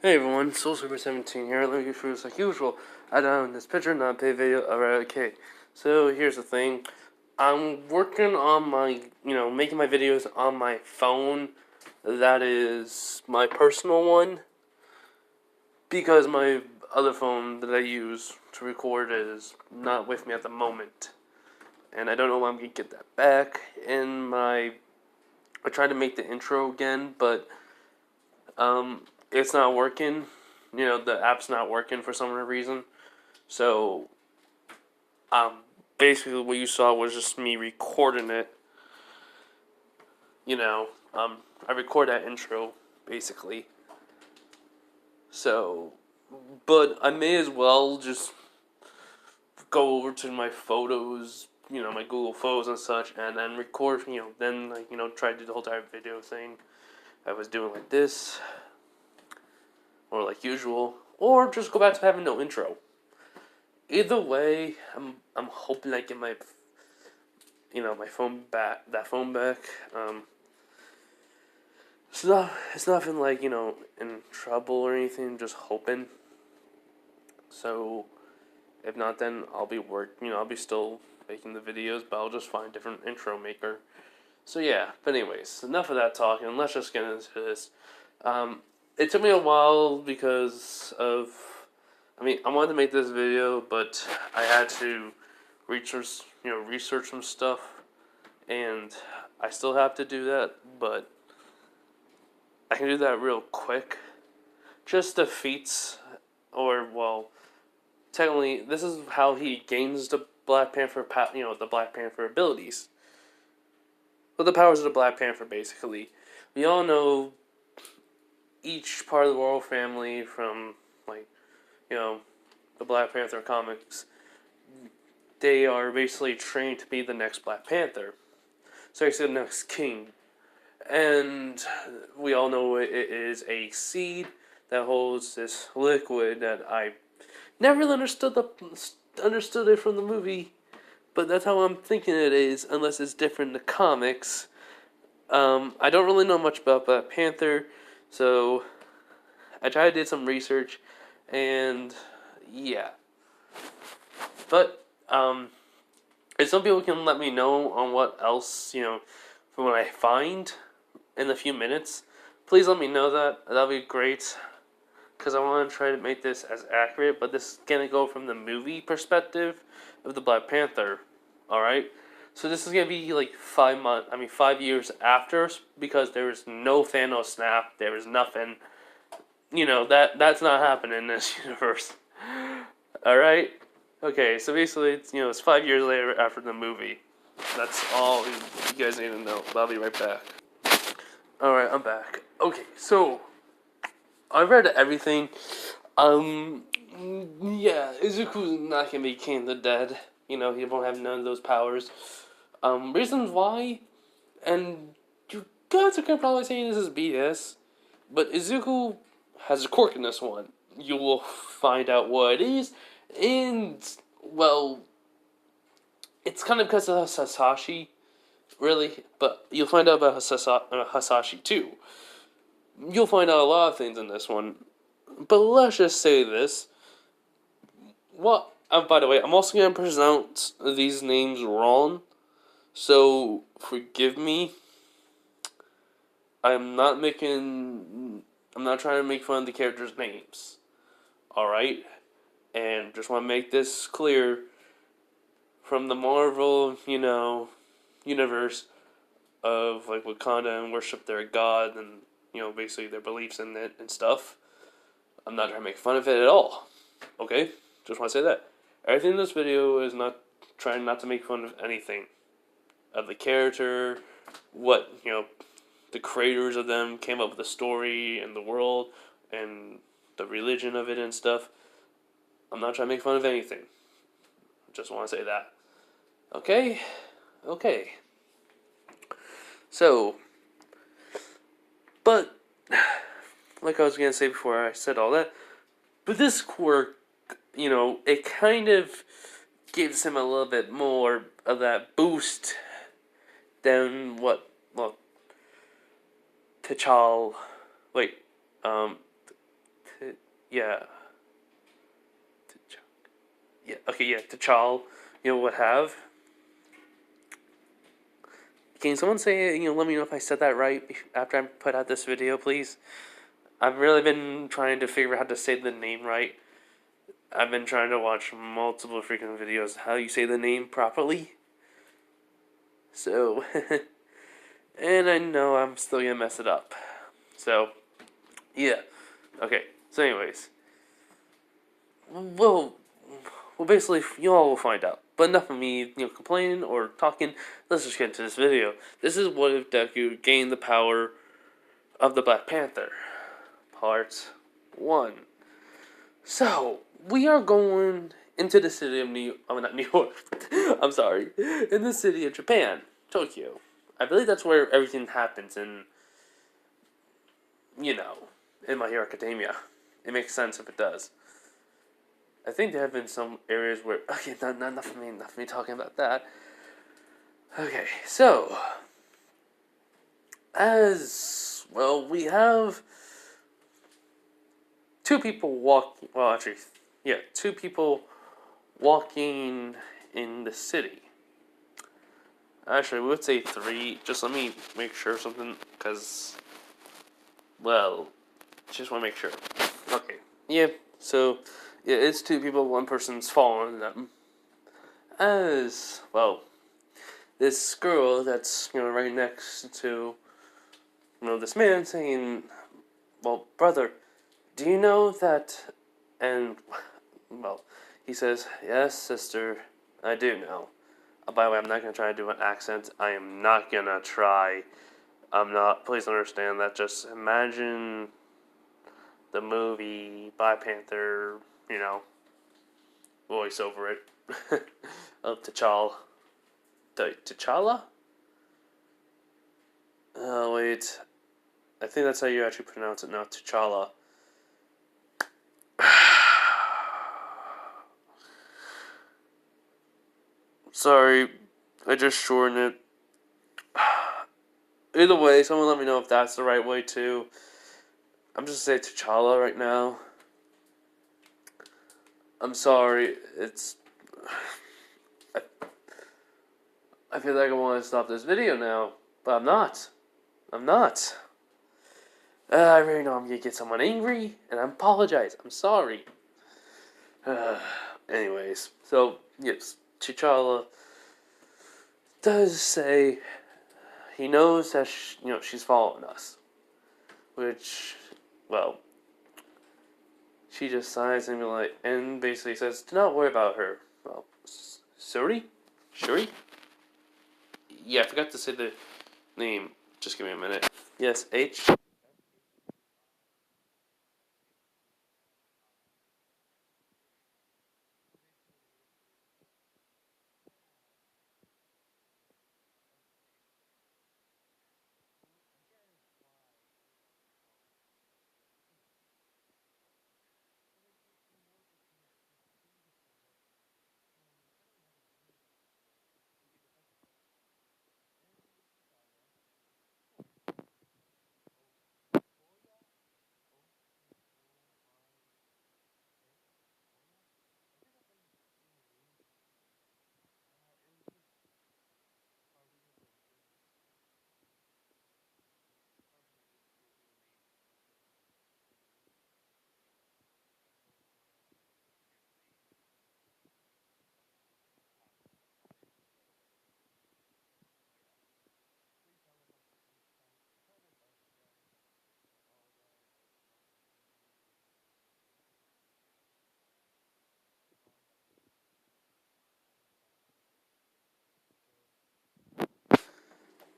Hey everyone, SoulSuper17 here. Let me get through this like usual. I downloaded this picture, not pay video. Alright, okay. So here's the thing. I'm working on my, making my videos on my phone. That is my personal one. Because my other phone that I use to record is not with me at the moment. And I don't know when I'm going to get that back. I tried to make the intro again, but it's not working. The app's not working for some reason. So, basically what you saw was just me recording it. I record that intro, basically. So, but I may as well just go over to my photos, my Google Photos and such, and then record, try to do the whole entire video thing. I was doing like this, or like usual, or just go back to having no intro. Either way, I'm hoping I get my phone back. It's nothing like in trouble or anything. Just hoping. So, if not, then I'll be I'll be still making the videos, but I'll just find a different intro maker. So yeah. But anyways, enough of that talking. Let's just get into this. It took me a while because of. I wanted to make this video, but I had to research some stuff, and I still have to do that, but I can do that real quick. Just the feats, technically, this is how he gains the Black Panther, the Black Panther abilities. Well, the powers of the Black Panther, basically. We all know each part of the royal family from, the Black Panther comics, they are basically trained to be the next Black Panther. So it's the next king. And we all know it is a seed that holds this liquid that I never really understood it from the movie, but that's how I'm thinking it is, unless it's different in the comics. I don't really know much about Black Panther, so I tried to do some research, and yeah. But, if some people can let me know on what else, from what I find in a few minutes, please let me know that. That'll be great. Because I want to try to make this as accurate, but this is going to go from the movie perspective of the Black Panther. Alright? So this is going to be like 5 years after, because there is no Thanos snap. There is nothing. That's not happening in this universe. Alright? Okay, so basically, it's 5 years later after the movie. That's all you guys need to know. But I'll be right back. Alright, I'm back. Okay, so I read everything. Yeah, Izuku's not gonna be king of the dead. He won't have none of those powers. Reasons why, and you guys are gonna probably say this is BS, but Izuku has a quirk in this one. You will find out what it is, and, well, it's kind of because of Hasashi, really, but you'll find out about Hasashi too. You'll find out a lot of things in this one, but let's just say this. By the way, I'm also going to pronounce these names wrong, so forgive me. I'm not trying to make fun of the characters' names. Alright? And just want to make this clear. From the Marvel, universe of, like, Wakanda and worship their god and, basically their beliefs in it and stuff, I'm not trying to make fun of it at all. Okay? Just want to say that. Everything in this video is not trying not to make fun of anything. Of the character, what, the creators of them came up with the story and the world and the religion of it and stuff. I'm not trying to make fun of anything. Just want to say that. Okay? Okay. So, but, like I was going to say before I said all that, but this quirk, it kind of gives him a little bit more of that boost than what, T'Challa, yeah, T'Challa, would have. Can someone say, let me know if I said that right after I put out this video, please? I've really been trying to figure out how to say the name right. I've been trying to watch multiple freaking videos how you say the name properly. So, and I know I'm still gonna mess it up. So, yeah. Okay. So, anyways, well, basically, you all will find out. But enough of me, complaining or talking. Let's just get into this video. This is what if Deku gained the power of the Black Panther. Part 1. So, we are going into the city of not New York. I'm sorry. In the city of Japan, Tokyo. I believe that's where everything happens in My Hero Academia. It makes sense if it does. I think there have been some areas where... Okay, enough of me talking about that. Okay, so... As... Well, we have... Two people walking... Well, actually... Yeah, two people walking in the city. Actually, we would say 3. Just let me make sure something, because... Well... Just want to make sure. Okay. Yeah, so... Yeah, it's 2 people, 1 person's following them. As, well, this girl that's, right next to, this man saying, well, brother, do you know that, and, well, he says, yes, sister, I do know. By the way, I'm not going to try to do an accent. I am not going to try. I'm not, please understand that. Just imagine the movie Black Panther, voice over it of T'Challa. T'Challa? Oh, wait. I think that's how you actually pronounce it now, T'Challa. Sorry, I just shortened it. Either way, someone let me know if that's the right way too. I'm just saying T'Challa right now. I'm sorry, it's... I feel like I want to stop this video now, but I'm not. I really know I'm going to get someone angry, and I apologize. I'm sorry. Anyways, so, yes, T'Challa does say he knows that, she's following us. Which, well, she just sighs and basically says, do not worry about her. Well, Shuri? Yeah, I forgot to say the name. Just give me a minute. Yes, H.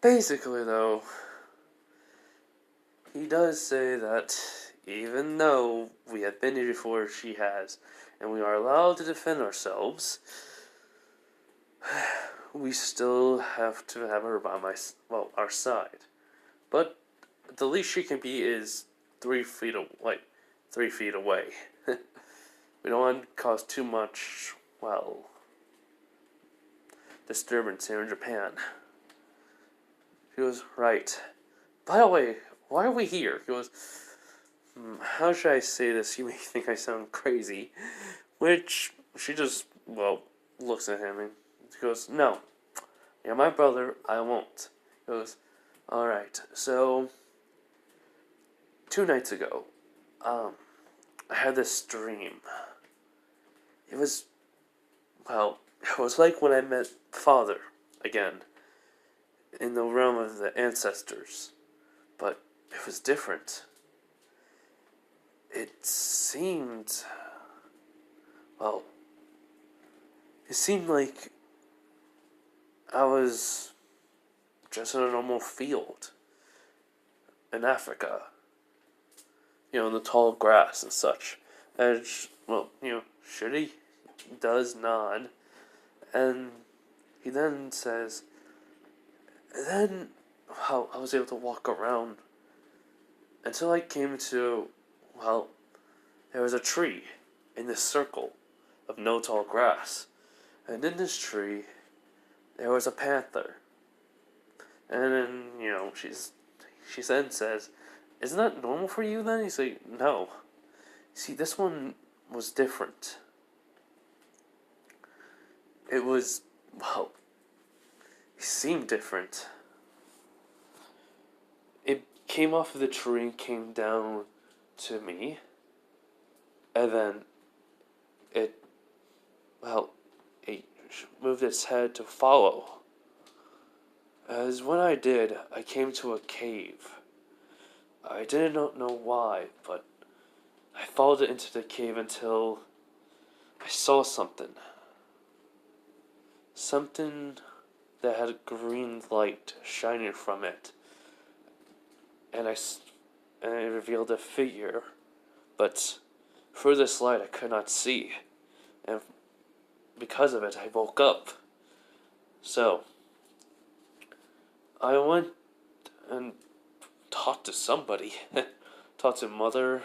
Basically, though, he does say that even though we have been here before, she has, and we are allowed to defend ourselves, we still have to have her by our side. But the least she can be is 3 feet away. 3 feet away. We don't want to cause too much, disturbance here in Japan. He goes, right. By the way, why are we here? He goes, how should I say this? You may think I sound crazy. Which she just, well, looks at him and goes, "No, you're my brother, I won't." He goes, "Alright, so 2 nights ago, I had this dream. It was, well, it was like when I met Father again in the realm of the ancestors, but it was different. It seemed, well, it seemed like I was just in a normal field in Africa, in the tall grass and such. And, well, Shitty does nod, and he then says, and then, well, I was able to walk around until I came to, well, there was a tree in this circle of no tall grass. And in this tree, there was a panther. And then, she then says, "Isn't that normal for you then?" He's like, "No. See, this one was different. It was, well, it seemed different. It came off of the tree and came down to me. And then it, well, it moved its head to follow. As when I did, I came to a cave. I did not know why, but I followed it into the cave until I saw something. Something that had a green light shining from it. And it revealed a figure, but through this light I could not see. And because of it, I woke up. So, I went and talked to somebody. Talked to Mother.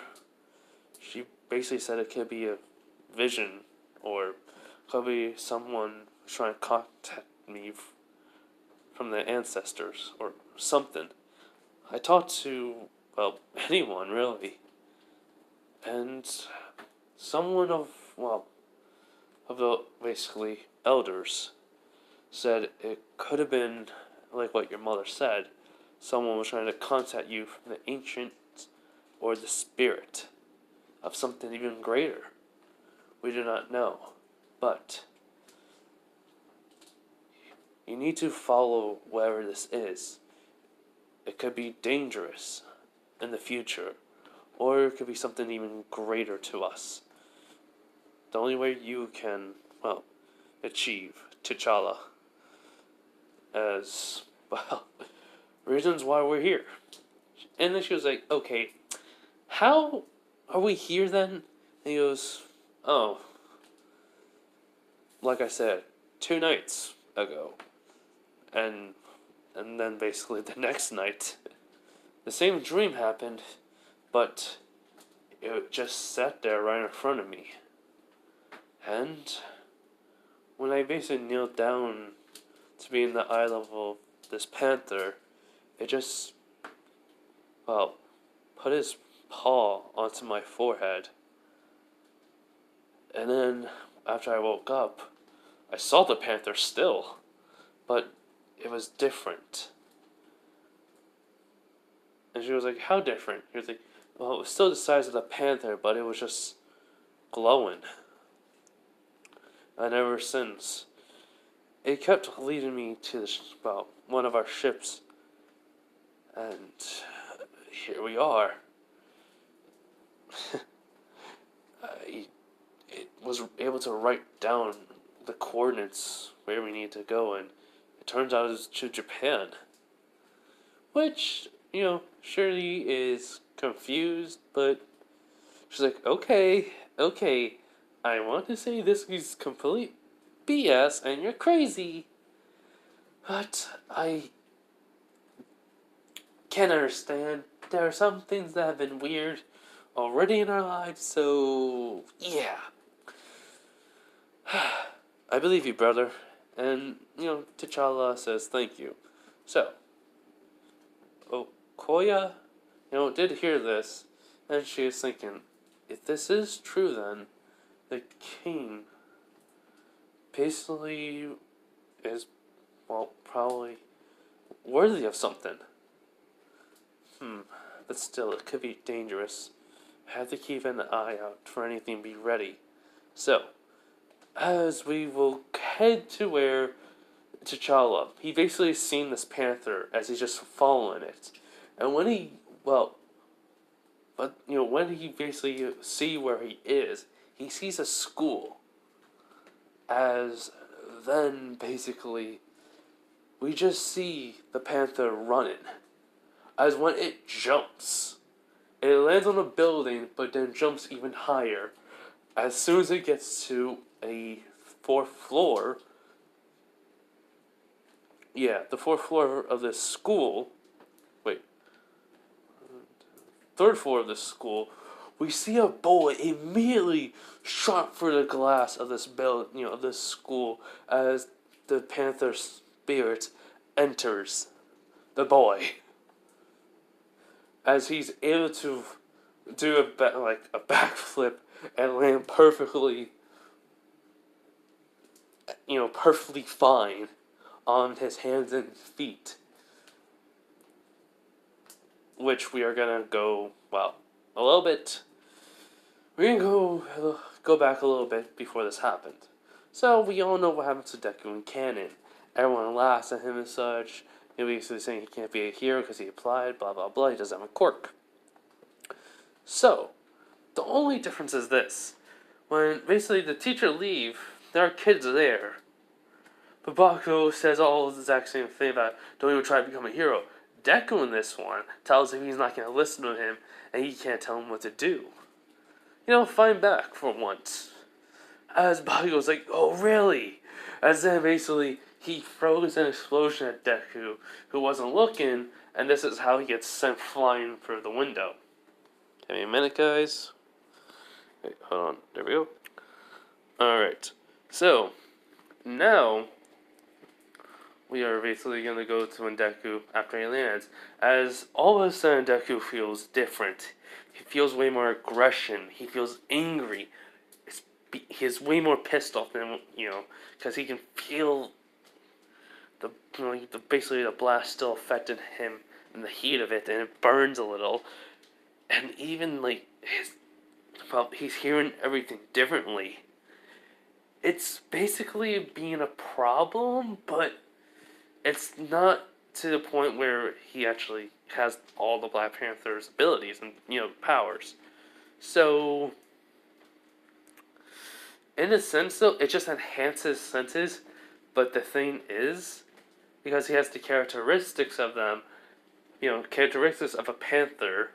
She basically said it could be a vision, or could be someone trying to contact me from the ancestors, or something. I talked to, well, anyone, really. And someone of the, basically, elders said it could have been, like what your mother said, someone was trying to contact you from the ancient or the spirit of something even greater. We do not know. But you need to follow wherever this is. It could be dangerous in the future, or it could be something even greater to us. The only way you can, well, achieve T'Challa as, well, reasons why we're here. And then she was like, "Okay, how are we here then?" And he goes, "Oh, like I said, 2 nights ago." And then basically the next night, the same dream happened, but it just sat there right in front of me. And when I basically kneeled down to be in the eye level of this panther, it just, well, put his paw onto my forehead. And then, after I woke up, I saw the panther still, but it was different. And she was like, "How different?" He was like, "Well, it was still the size of the panther, but it was just glowing." And ever since, it kept leading me to one of our ships. And here we are. It was able to write down the coordinates where we need to go, and it turns out it's to Japan. Which, Shirley is confused, but she's like, okay, I want to say this is complete BS and you're crazy. But I can't understand. There are some things that have been weird already in our lives, so yeah. I believe you, brother. And, T'Challa says thank you. So, Okoya, did hear this, And she is thinking, if this is true, then the king basically is, well, probably worthy of something. But still, it could be dangerous. I have to keep an eye out for anything, be ready. So, as we will head to where T'Challa, he basically seen this panther as he's just following it. And when he, well, but, when he basically see where he is, he sees a school. As then, basically, we just see the panther running. As when it jumps, it lands on a building, but then jumps even higher. As soon as it gets to a fourth floor, the fourth floor of this school, third floor of this school, we see a bullet immediately shot through the glass of this of this school as the panther spirit enters the boy. As he's able to do a backflip and land perfectly, perfectly fine on his hands and feet. Which we are gonna go, a little bit. We're gonna go back a little bit before this happened. So we all know what happened to Deku in canon. Everyone laughs at him and such. They're basically saying he can't be a hero because he applied, blah blah blah. He doesn't have a quirk. So, the only difference is this: when basically the teacher leave, there are kids there. But Bakugo says all the exact same thing about don't even try to become a hero. Deku in this one tells him he's not going to listen to him and he can't tell him what to do. Find back for once. As Bakugo's like, oh really? As then basically he throws an explosion at Deku, who wasn't looking, and this is how he gets sent flying through the window. Give me a minute, guys. Wait, hold on. There we go. Alright. So, now we are basically going to go to when Deku, after he lands, as all of a sudden Deku feels different. He feels way more aggression. He feels angry. He's way more pissed off than, because he can feel basically the blast still affected him and the heat of it, and it burns a little. And even, he's hearing everything differently. It's basically being a problem, but it's not to the point where he actually has all the Black Panther's abilities and, powers. So, in a sense, though, it just enhances senses, but the thing is, because he has the characteristics of them, characteristics of a panther,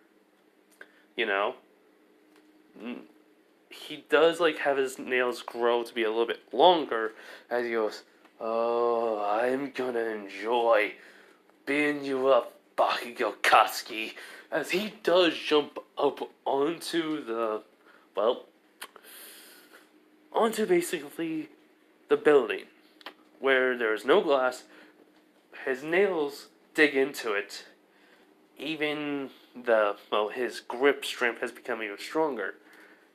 he does, have his nails grow to be a little bit longer, as he goes, oh, I'm gonna enjoy beating you up, Bakugo Katsuki, as he does jump up onto onto basically the building, where there's no glass. His nails dig into it. Even his grip strength has become even stronger.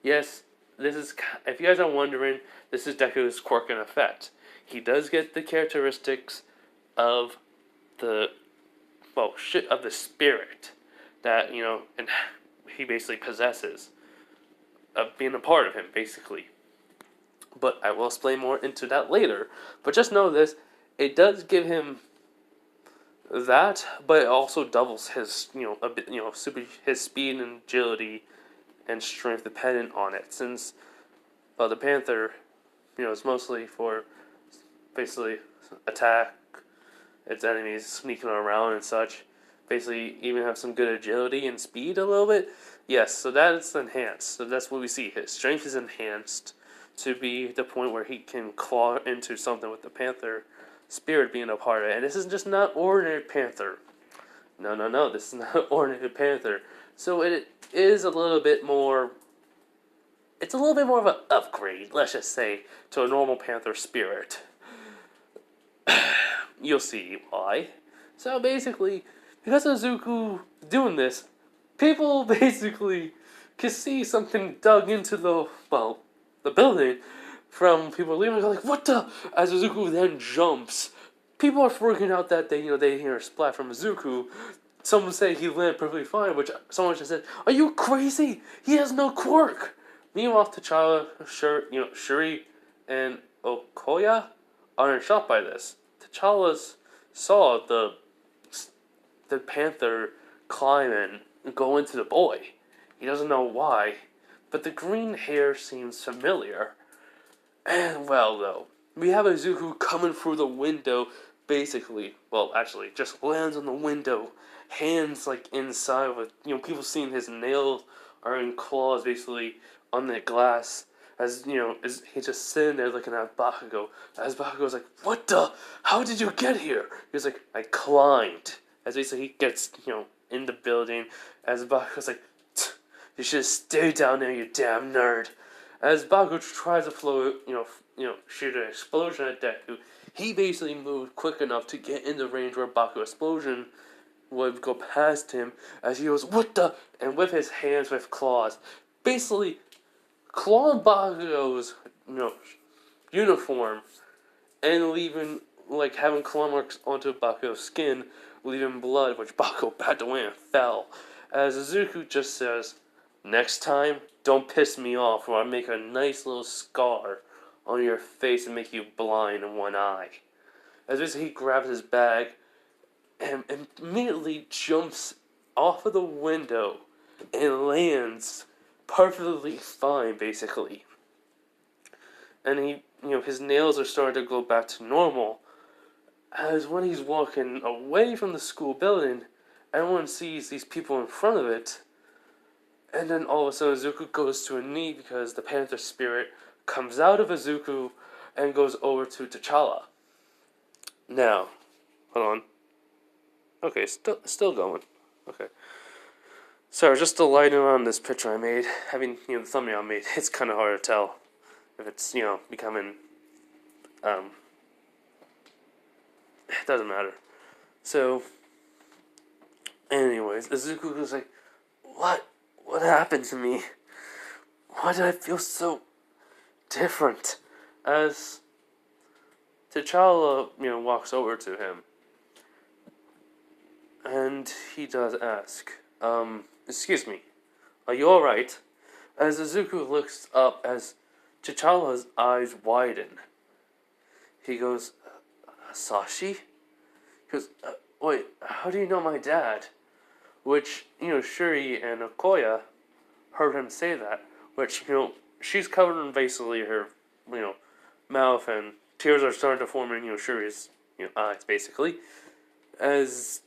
Yes, this is, if you guys are wondering, this is Deku's quirk in effect. He does get the characteristics of the spirit that, and he basically possesses, of being a part of him, basically. But I will explain more into that later. But just know this, it does give him that, but it also doubles his, his speed and agility and strength dependent on it. Since the Panther, is mostly for basically attack its enemies, sneaking around and such. Basically, even have some good agility and speed a little bit. Yes, so that is enhanced. So that's what we see. His strength is enhanced to be the point where he can claw into something with the Panther spirit being a part of it. And this is just not ordinary Panther. No, this is not ordinary Panther. So it is a little bit more, it's a little bit more of an upgrade, let's just say, to a normal Panther spirit. You'll see why. So basically, because of Izuku doing this, people basically can see something dug into the building from people leaving. They're like, what the? As Izuku then jumps. People are freaking out that they hear a splat from Izuku. Some say he landed perfectly fine, which someone just said, "Are you crazy? He has no quirk." Meanwhile, T'Challa, Shuri, and Okoya are in shock by this. T'Challa saw the Panther climb and go into the boy. He doesn't know why, but the green hair seems familiar. And well, though, we have Izuku coming through the window, basically. Well, actually, just lands on the window, hands like inside with people seeing his nails are in claws, basically on the glass. As he's just sitting there looking at Bakugo. As Bakugo's like, "What the? How did you get here?" He's like, "I climbed." As basically he gets in the building. As Bakugo's like, "You should have stayed down there, you damn nerd." As Bakugo tries to shoot an explosion at Deku, he basically moved quick enough to get in the range where Bakugo explosion would go past him. As he goes, "What the?" And with his hands with claws, basically clawing Bakugo's uniform and leaving having claw marks onto Bakugo's skin, leaving blood, which Bakugo backed away and fell. As Izuku just says, "Next time, don't piss me off, or I'll make a nice little scar on your face and make you blind in one eye." As basically he grabs his bag and immediately jumps off of the window and lands perfectly fine, basically. And his nails are starting to go back to normal. As when he's walking away from the school building, everyone sees these people in front of it. And then all of a sudden, Izuku goes to a knee because the Panther spirit comes out of Izuku and goes over to T'Challa. Now, hold on. Okay, still going. Okay. Sorry, just the lighting on this picture I made. The thumbnail I made, it's kind of hard to tell if it's, becoming, it doesn't matter. So, anyways, Izuku was like, "What? What happened to me? Why did I feel so different?" As T'Challa, walks over to him. And he does ask, "Excuse me, are you alright?" As Izuku looks up as T'Challa's eyes widen. He goes, "Sashi?" He goes, "Wait, how do you know my dad?" Which, Shuri and Okoya heard him say that. Which, she's covered in basically her, mouth, and tears are starting to form in, Shuri's, eyes, basically. As,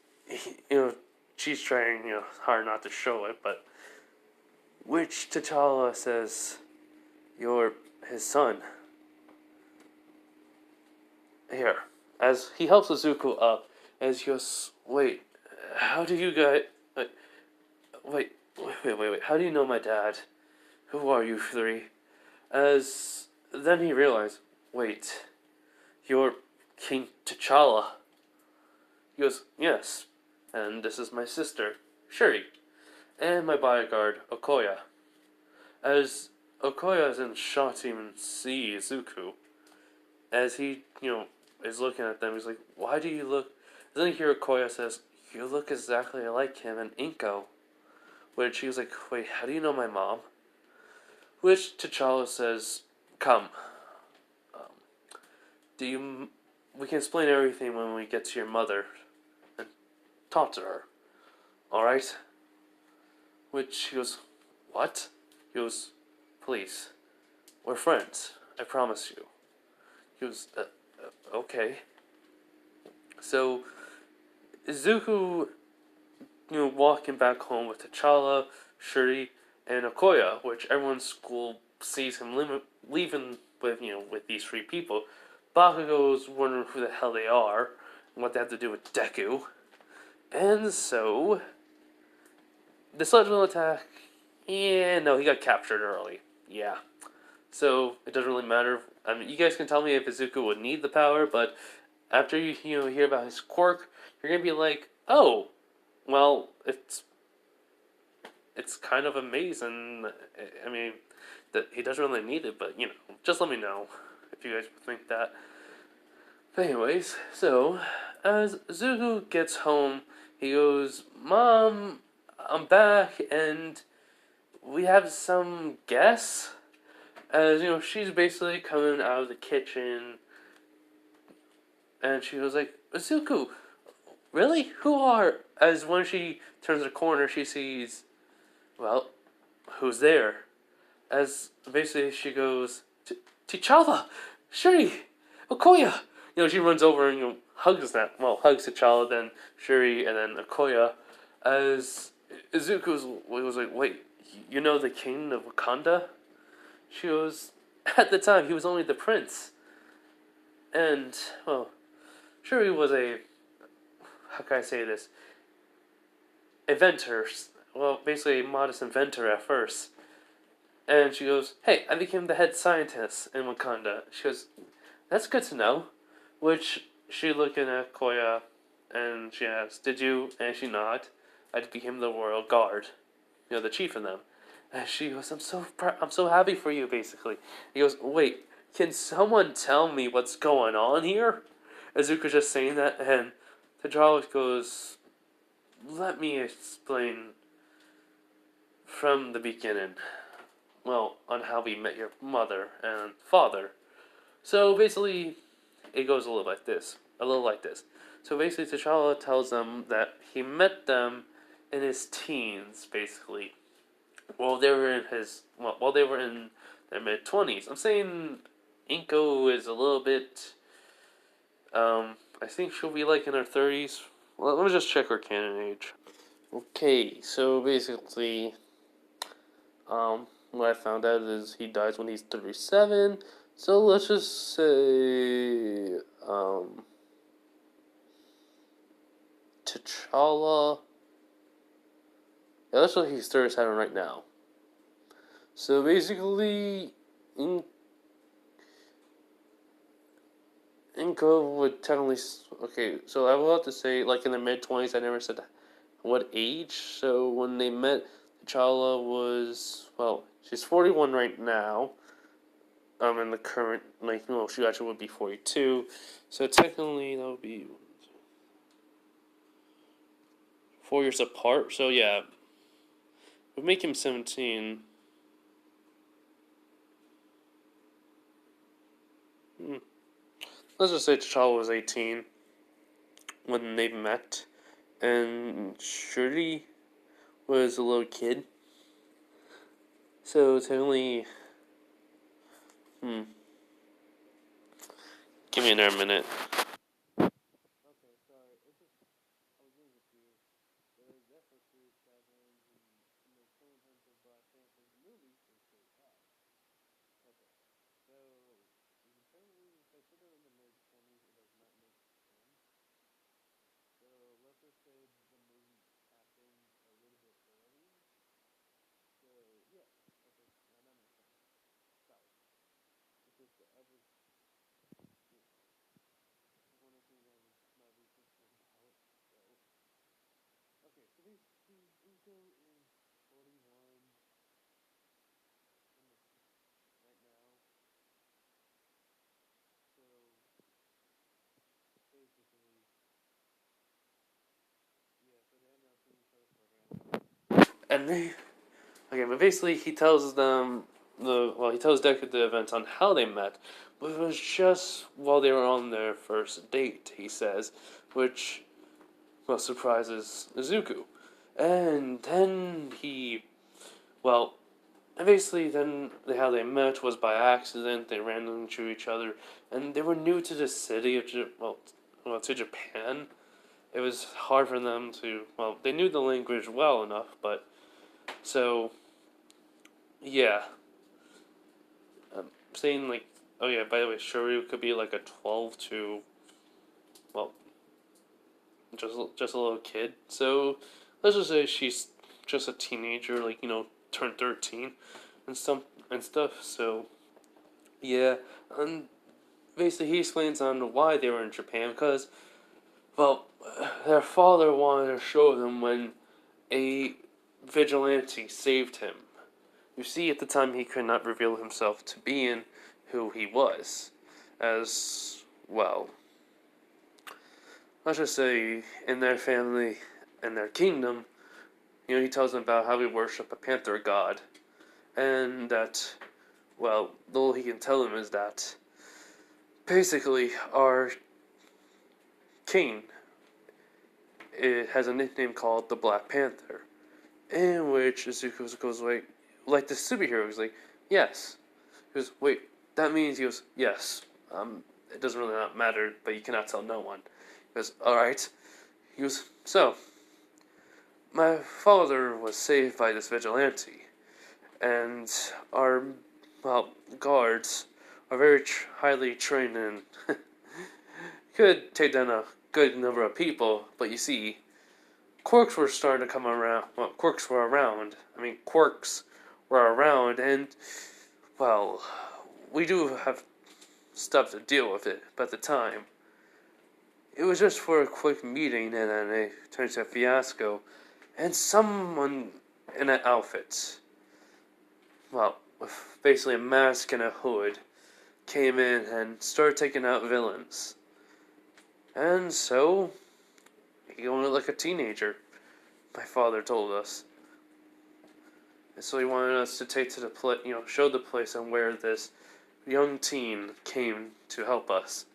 she's trying, hard not to show it, but which T'Challa says, "You're his son." Here, as he helps Izuku up, as he goes, "Wait, how do you guys... Wait, how do you know my dad? Who are you three?" As then he realized, "Wait, you're King T'Challa." He goes, "Yes, and this is my sister, Shuri, and my bodyguard, Okoya." As Okoya is in shock to even see Izuku, as he, is looking at them, he's like, "Why do you look..." Then here Okoya says, "You look exactly like him and Inko." Which he was like, "Wait, how do you know my mom?" Which T'Challa says, "Come. We can explain everything when we get to your mother and talk to her. Alright?" Which he goes, "What?" He goes, "Please. We're friends. I promise you." He goes, "Okay." So, Izuku, walking back home with T'Challa, Shuri, and Okoya, which everyone's school sees him leaving with these three people. Bakugo's wondering who the hell they are and what they have to do with Deku. And so, the Sledgehammer attack, no, he got captured early. Yeah. So, it doesn't really matter. I mean, you guys can tell me if Izuku would need the power, but after you hear about his quirk, you're going to be like, "Oh, well, it's it's kind of amazing. I mean, that he doesn't really need it, but just let me know if you guys think that. But anyways, so as Zuko gets home, he goes, "Mom, I'm back, and we have some guests." As she's basically coming out of the kitchen, and she was like, "Zuko, really? Who are?" As when she turns the corner, she sees, well, who's there? As basically she goes, "T'Challa, Shuri, Okoya." She runs over and hugs that. Well, hugs T'Challa, then Shuri, and then Okoya. As Izuku was like, "Wait, you know the king of Wakanda?" She goes, "At the time, he was only the prince." And, well, Shuri was a, how can I say this, inventor. Well, basically a modest inventor at first. And she goes, "Hey, I became the head scientist in Wakanda." She goes, "That's good to know." Which she looking at Koya, and she asks, "Did you?" And she nodded. "I became the royal guard, the chief of them." And she goes, I'm so happy for you." Basically, he goes, "Wait, can someone tell me what's going on here?" Azuka's just saying that, and T'Challa goes, "Let me explain from the beginning. Well, on how we met your mother and father." So basically, it goes a little like this. So basically, T'Challa tells them that he met them in his teens, basically. While they were in their mid-20s. I'm saying Inko is a little bit. I think she'll be like in her 30s. Well, let me just check her canon age. Okay, so basically, what I found out is he dies when he's 37. So let's just say, T'Challa. Yeah, let's say he's 37 right now. So basically, Inko would technically. Okay, so I will have to say, like in the mid-20s, I never said what age. So when they met, T'Challa was, well, she's 41 right now. In the current, she actually would be 42. So technically, that would be 4 years apart. So yeah, would make him 17. Let's just say T'Challa was 18 when they met, and Shuri was a little kid. So technically, give me another minute. Okay, sorry. It's just I was getting confused. There's definitely 7 in the current terms of Black Panther's movie is 35. Okay, so currently, if I put her in the mid-20s, it does not make sense. So let's just say the movie happened a little bit early. So yeah, okay, now that makes sense. Sorry, this is the ever one of the things I was not really thinking about. So okay, so basically, Inko is 41 in the, right now. So basically, yeah. So they ended up seeing each other for and they okay, but basically he tells them he tells Deku the events on how they met, but it was just while they were on their first date. He says, which surprises Izuku, and then and basically then how they met was by accident. They ran into each other, and they were new to the city of to Japan. It was hard for them to they knew the language well enough, but so yeah. Saying like, oh yeah, by the way, Shuri could be like a 12 to, well, just a little kid. So let's just say she's just a teenager, like turned 13, and stuff. So yeah, and basically he explains on why they were in Japan because, their father wanted to show them when a vigilante saved him. You see, at the time he could not reveal himself to being who he was. As, well, let's just say, in their family and their kingdom, he tells them about how we worship a Panther god. And that, well, all he can tell them is that, basically, our king, it has a nickname called the Black Panther, in which Izuku goes like the superhero. He's like, yes. He goes, wait, that means, he goes, yes. It doesn't really not matter, but you cannot tell no one. He goes, alright. He goes, so, my father was saved by this vigilante, and our, well, guards are very highly trained and could take down a good number of people, but you see, quirks were starting to come around. Well, quirks were around. Quirks were around, and, well, we do have stuff to deal with it, but at the time, it was just for a quick meeting, and then it turned into a fiasco, and someone in an outfit, well, with basically a mask and a hood, came in and started taking out villains. And so, he only looked like a teenager, my father told us. And so he wanted us to take to the place, show the place and where this young teen came to help us.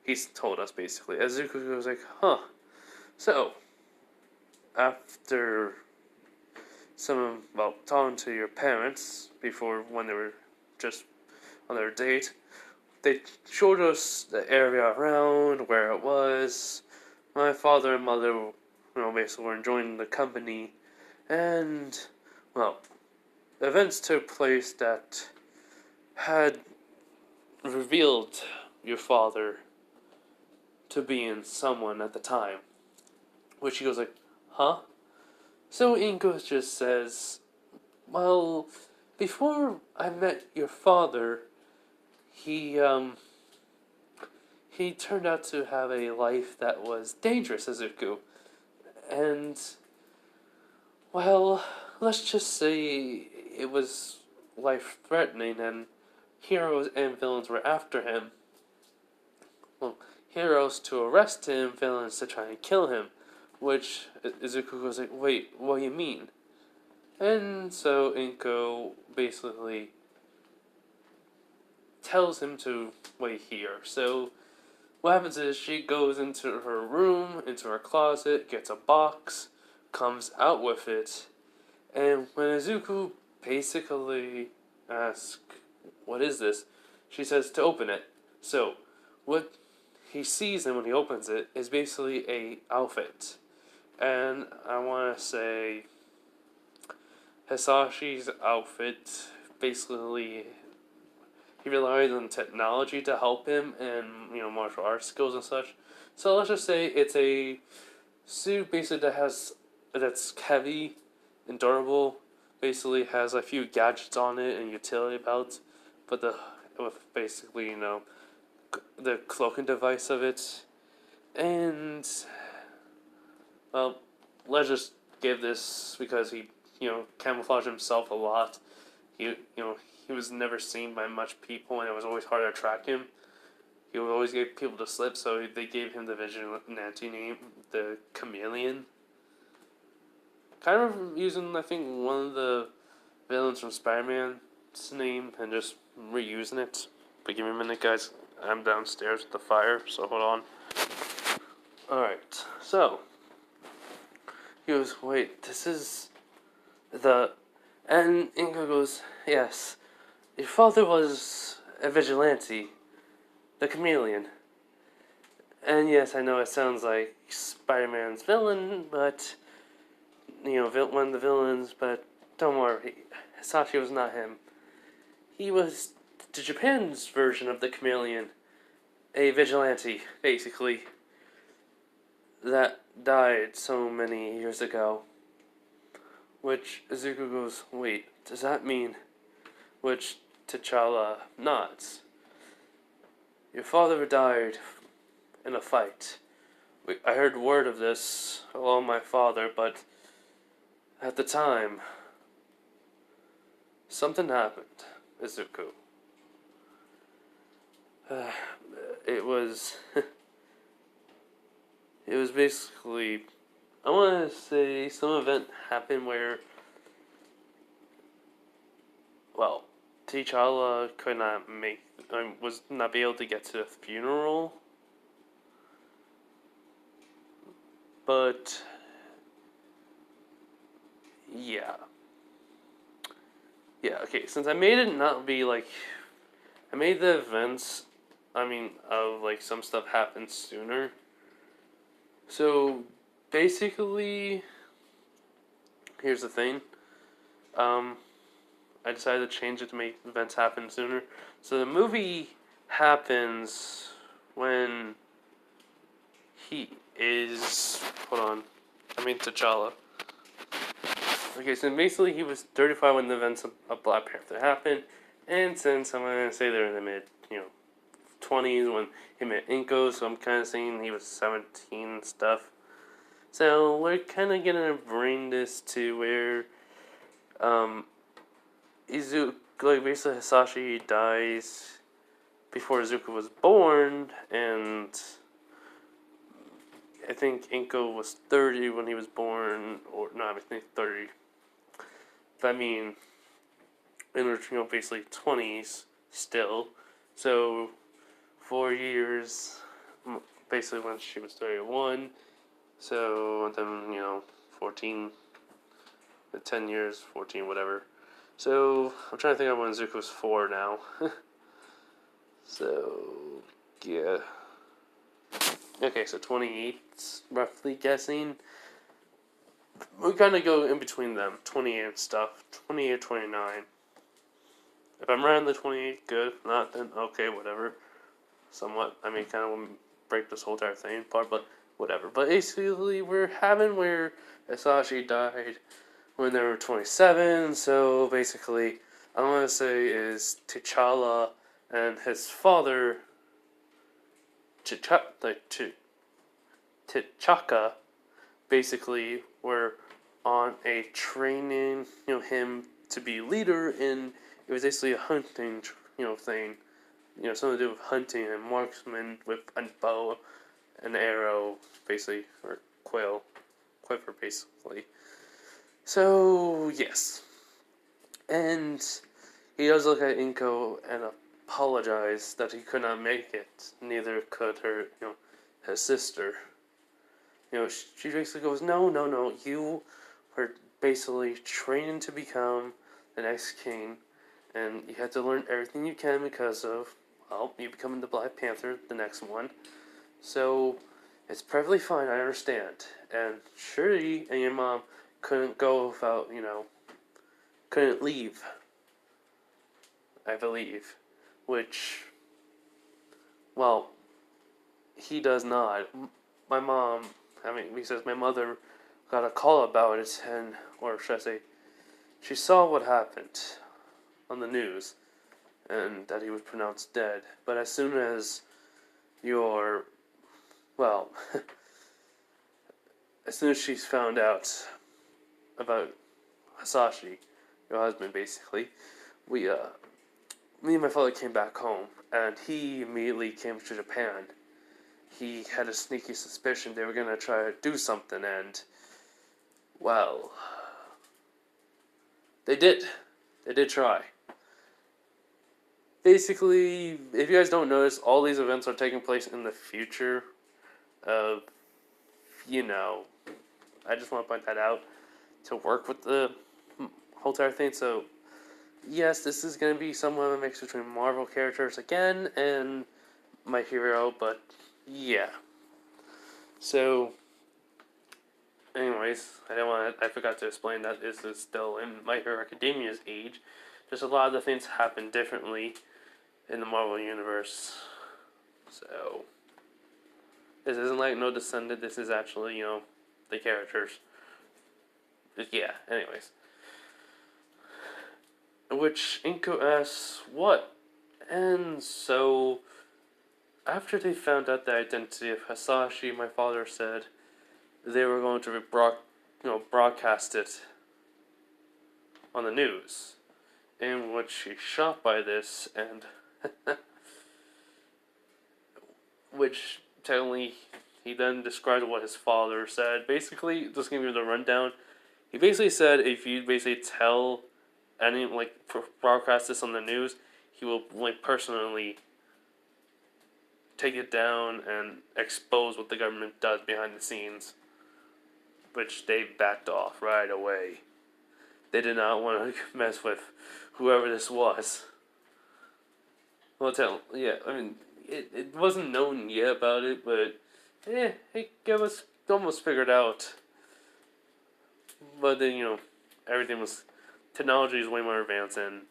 He's told us basically. Izuku was like, huh. So, after talking to your parents before when they were just on their date, they showed us the area around, where it was. My father and mother, basically were enjoying the company. And, well, events took place that had revealed your father to being someone at the time. Which he goes like, huh? So Ingo just says, well, before I met your father, he turned out to have a life that was dangerous, Izuku. And, well, let's just say it was life-threatening, and heroes and villains were after him. Well, heroes to arrest him, villains to try and kill him. Which Izuku was like, wait, what do you mean? And so Inko basically tells him to wait here. So what happens is she goes into her room, into her closet, gets a box, comes out with it, and when Izuku basically asks, what is this? She says to open it. So what he sees and when he opens it is basically a outfit. And I want to say Hisashi's outfit, basically, he relied on technology to help him and, martial arts skills and such. So let's just say it's a suit basically that's heavy and durable, basically has a few gadgets on it and utility belts, but with basically, the cloaking device of it. And, well, let's just give this, because he, camouflaged himself a lot. He was never seen by much people, and it was always hard to track him. He would always give people to slip, so they gave him the vigilante name, the Chameleon. Kind of using, I think, one of the villains from Spider-Man's name and just reusing it. But give me a minute, guys. I'm downstairs with the fire, so hold on. Alright, so he goes, wait, this is and Ingo goes, yes, your father was a vigilante, the Chameleon. And yes, I know it sounds like Spider-Man's villain, but, one of the villains, but don't worry, Hisashi was not him. He was the Japan's version of the Chameleon, a vigilante, basically, that died so many years ago. Which Izuku goes, wait, does that mean? Which T'Challa nods. Your father died in a fight. I heard word of this along my father, but At the time, something happened. Izuku. Uh, it was. It was basically. I want to say some event happened where. Well, T'Challa could not make. Was not be able to get to the funeral. But. Yeah. Yeah, okay, since I made it not be like. I made the events, of like some stuff happen sooner. So, basically, here's the thing. Um, I decided to change it to make events happen sooner. So the movie happens when he is. Hold on. T'Challa. Okay, so basically he was 35 when the events of Black Panther happened, and since I'm gonna say they're in the mid, 20s when he met Inko, so I'm kind of saying he was 17 and stuff. So we're kind of gonna bring this to where, Izuku, like basically Hisashi dies before Izuku was born, and I think Inko was 30 when he was born, or no, I think 30. In basically 20s still. So 4 years, basically when she was 31. So then 14, 10 years, 14, whatever. So I'm trying to think of when Zuko was 4 now. So yeah. Okay, so 28, roughly guessing. We kind of go in between them, 28 and stuff, 28, 29. If I'm around the 28, good. If not, then okay, whatever. Somewhat, kind of break this whole entire thing apart, but whatever. But basically, we're having where Hisashi died when they were 27, so basically, I want to say is T'Challa and his father, T'Chaka, basically were on a training, him to be leader in. It was basically a hunting, thing, something to do with hunting and marksman with a bow, an arrow, basically, or quiver, basically. So yes, and he does look at Inko and apologize that he could not make it. Neither could her, his sister. She basically goes, no, you were basically training to become the next king, and you have to learn everything you can because of, well, you becoming the Black Panther, the next one. So, it's perfectly fine, I understand. And Shuri and your mom couldn't go without, couldn't leave, I believe. Which, well, he does not. My mom, he says my mother got a call about it, or should I say, she saw what happened on the news, and that he was pronounced dead. But as soon as well, as soon as she's found out about Hisashi, your husband, basically, me and my father came back home, and he immediately came to Japan. He had a sneaky suspicion they were going to try to do something, and, well, they did. They did try. Basically, if you guys don't notice, all these events are taking place in the future of, I just want to point that out to work with the whole entire thing. So, yes, this is going to be somewhat of a mix between Marvel characters again and my hero, but yeah. So, anyways, I forgot to explain that this is still in My Hero Academia's age. Just a lot of the things happen differently in the Marvel Universe. So, this isn't like No Descendant, this is actually, the characters. But yeah, anyways. Which Inko asks, what? And so, after they found out the identity of Hisashi, my father said they were going to broadcast it on the news, in which he's shocked by this, and which technically he then describes what his father said. Basically, just give you the rundown. He basically said if you basically tell any broadcast this on the news, he will personally take it down and expose what the government does behind the scenes, which they backed off right away. They did not want to mess with whoever this was. Well, it wasn't known yet about it, but it was almost figured out. But then, technology is way more advanced in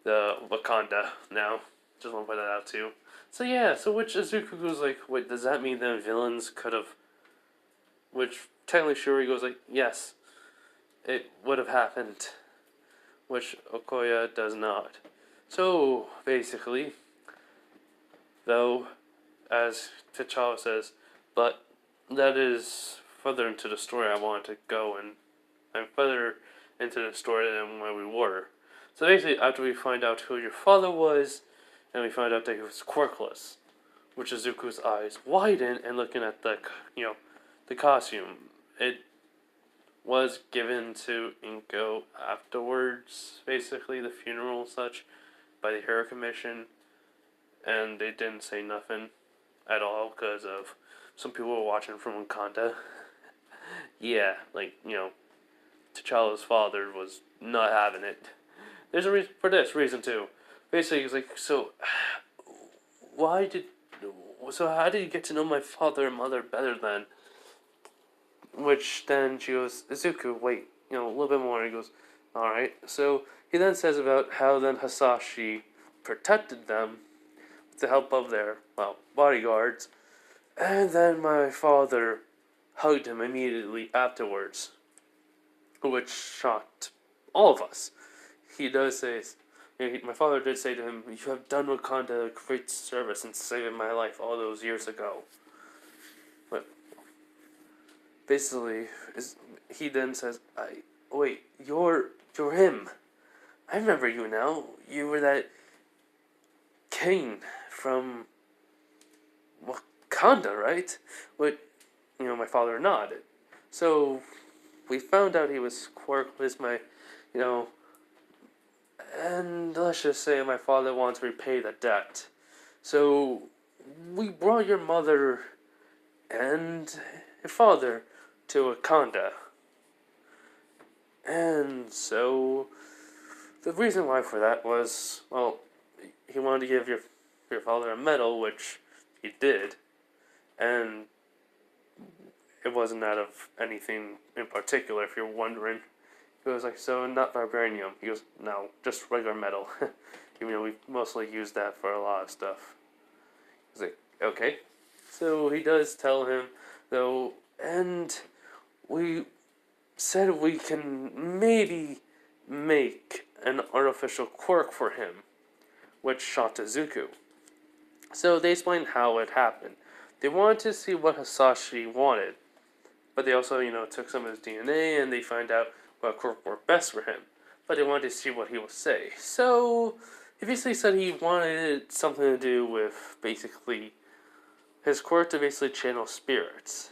the Wakanda now. Just want to point that out too. So yeah, which Izuku was like, wait, does that mean that villains could have? Which technically Shuri goes like, yes, it would have happened. Which Okoya does not. So basically, though, as T'Challa says, but that is further into the story I wanted to go, and I'm further into the story than where we were. So basically, after we find out who your father was, and we find out that he was quirkless, which Izuku's eyes widen and looking at the costume. It was given to Inko afterwards, basically the funeral and such, by the Hero Commission, and they didn't say nothing at all because of some people were watching from Wakanda. Yeah, T'Challa's father was not having it. There's a reason for this reason too. Basically, he's like, so how did you get to know my father and mother better then? Which then she goes, Izuku, wait, a little bit more. And he goes, all right. So he then says about how then Hasashi protected them with the help of their bodyguards, and then my father hugged him immediately afterwards, which shocked all of us. He does say, my father did say to him, you have done Wakanda a great service in saving my life all those years ago. But basically, he then says, wait, you're him. I remember you now. You were that king from Wakanda, right? But, my father nodded. So, we found out he was quirkless, and let's just say my father wants to repay the debt. So, we brought your mother and your father to Wakanda. And so, the reason why for that was, he wanted to give your father a medal, which he did, and it wasn't out of anything in particular, if you're wondering. He was like, so not vibranium. He goes, no, just regular metal. Even though we mostly use that for a lot of stuff. He's like, okay. So he does tell him, though, and we said we can maybe make an artificial quirk for him, which shot Izuku. So they explained how it happened. They wanted to see what Hasashi wanted, but they also, took some of his DNA and they find out what quirk worked best for him. But they wanted to see what he would say. So he basically said he wanted something to do with basically his quirk to basically channel spirits.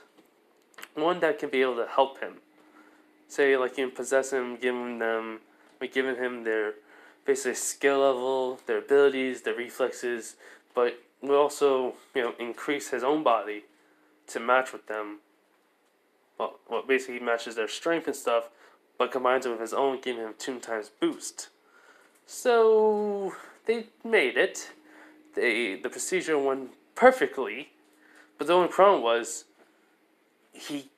One that can be able to help him. Say, you can possess him, giving him their basically skill level, their abilities, their reflexes, but will also, increase his own body to match with them. Well, basically matches their strength and stuff, but combines it with his own, giving him 2 times boost. So they made it. The procedure went perfectly, but the only problem was he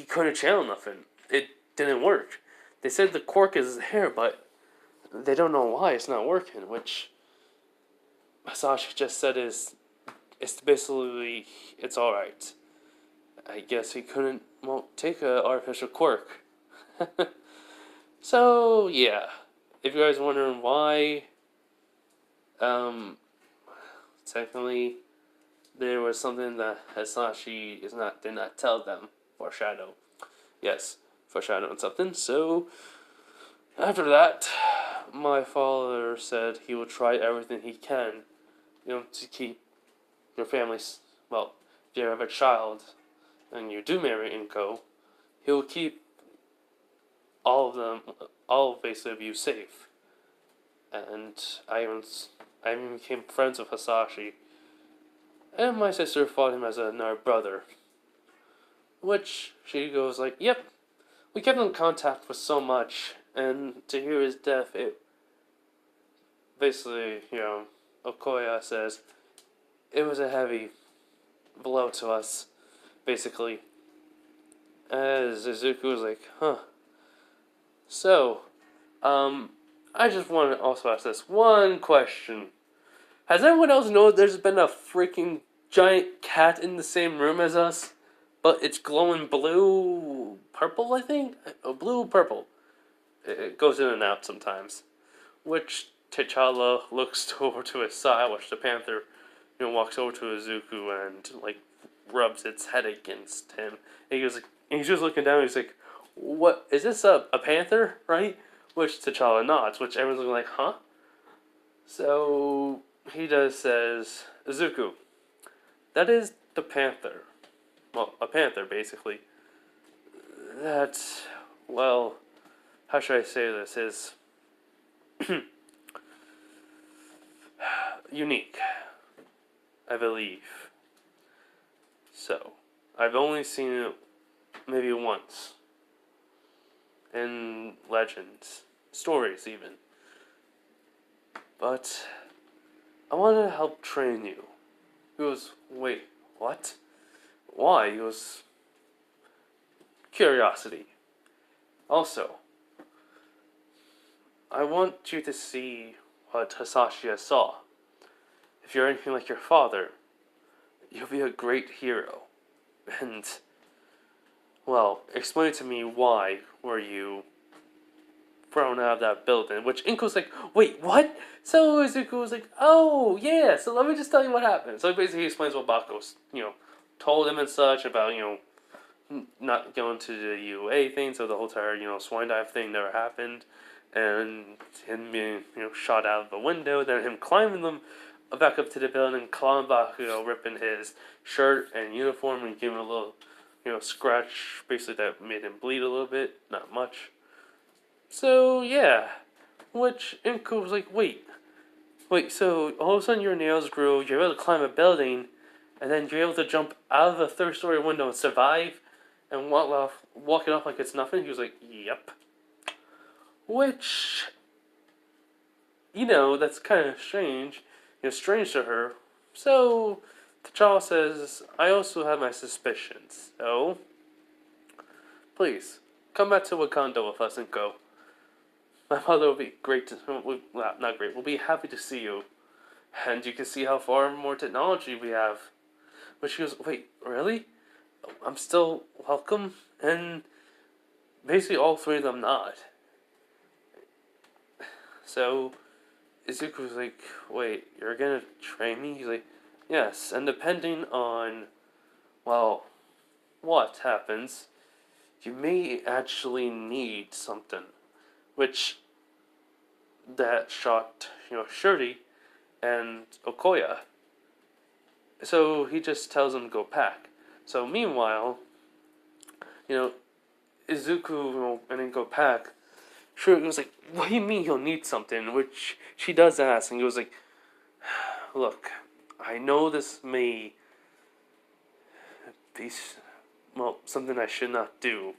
couldn't channel nothing. It didn't work. They said the quirk is his hair, but they don't know why it's not working, which Hasashi just said it's basically, it's alright. I guess he won't take an artificial quirk. So, yeah. If you guys are wondering why, technically, there was something that Hasashi did not tell them. Foreshadow. Yes, foreshadowing something. So, After that, my father said he will try everything he can, to keep your family's. Well, if you have a child and you do marry Inko, he will keep all of them, all basically of you safe. And I even became friends with Hasashi, and my sister fought him as another brother. Which she goes like, "Yep, we kept in contact for so much, and to hear his death, it basically, Okoya says it was a heavy blow to us, basically." As Izuku was like, "Huh." So, I just want to also ask this one question: has anyone else known there's been a freaking giant cat in the same room as us, but it's glowing blue, purple? I think, blue, purple. It goes in and out sometimes. Which T'Challa looks over to his side, which the Panther, walks over to Izuku and rubs its head against him. And he goes like, and he's just looking down. And he's like, "What is this? A panther, right?" Which T'Challa nods. Which everyone's looking like, "Huh?" So he just says, "Izuku, that is the panther. Well, a panther, basically. That, well, how should I say this? Is unique, I believe. So, I've only seen it maybe once in legends, stories even. But I want to help train you." He goes, "Wait, what? Why?" He goes, "Curiosity. Also, I want you to see what Hisashi saw. If you're anything like your father, you'll be a great hero. And, well, explain to me why were you thrown out of that building?" Which Inko's like, "Wait, what?" So Izuku was like, "Oh, yeah, so let me just tell you what happened." So he basically explains what Baku's, told him and such about, not going to the UA thing, so the whole entire, swine dive thing never happened. And him being, shot out of the window, then him climbing them back up to the building, clawing Baku, ripping his shirt and uniform and giving him a little, scratch, basically that made him bleed a little bit, not much. So, yeah. Which Inko was like, wait, so all of a sudden your nails grew, you're able to climb a building, and then you're able to jump out of a third-story window and survive, and walk it off like it's nothing? He was like, "Yep." Which, that's kind of strange. Strange to her. So, T'Challa says, "I also have my suspicions. So, please, come back to Wakanda with us and go. My mother will be great to, well, not great, will be happy to see you. And you can see how far more technology we have." But she goes, "Wait, really? I'm still welcome?" And basically all three of them nod. So Izuku was like, "Wait, you're gonna train me?" He's like, "Yes, and depending on, well, what happens, you may actually need something." Which, that shocked, Shuri and Okoya. So he just tells them to go pack. So meanwhile, Izuku, and then go pack. Shuri goes like, "What do you mean he'll need something?" Which she does ask, and goes like, "Look, I know this may be, well, something I should not do,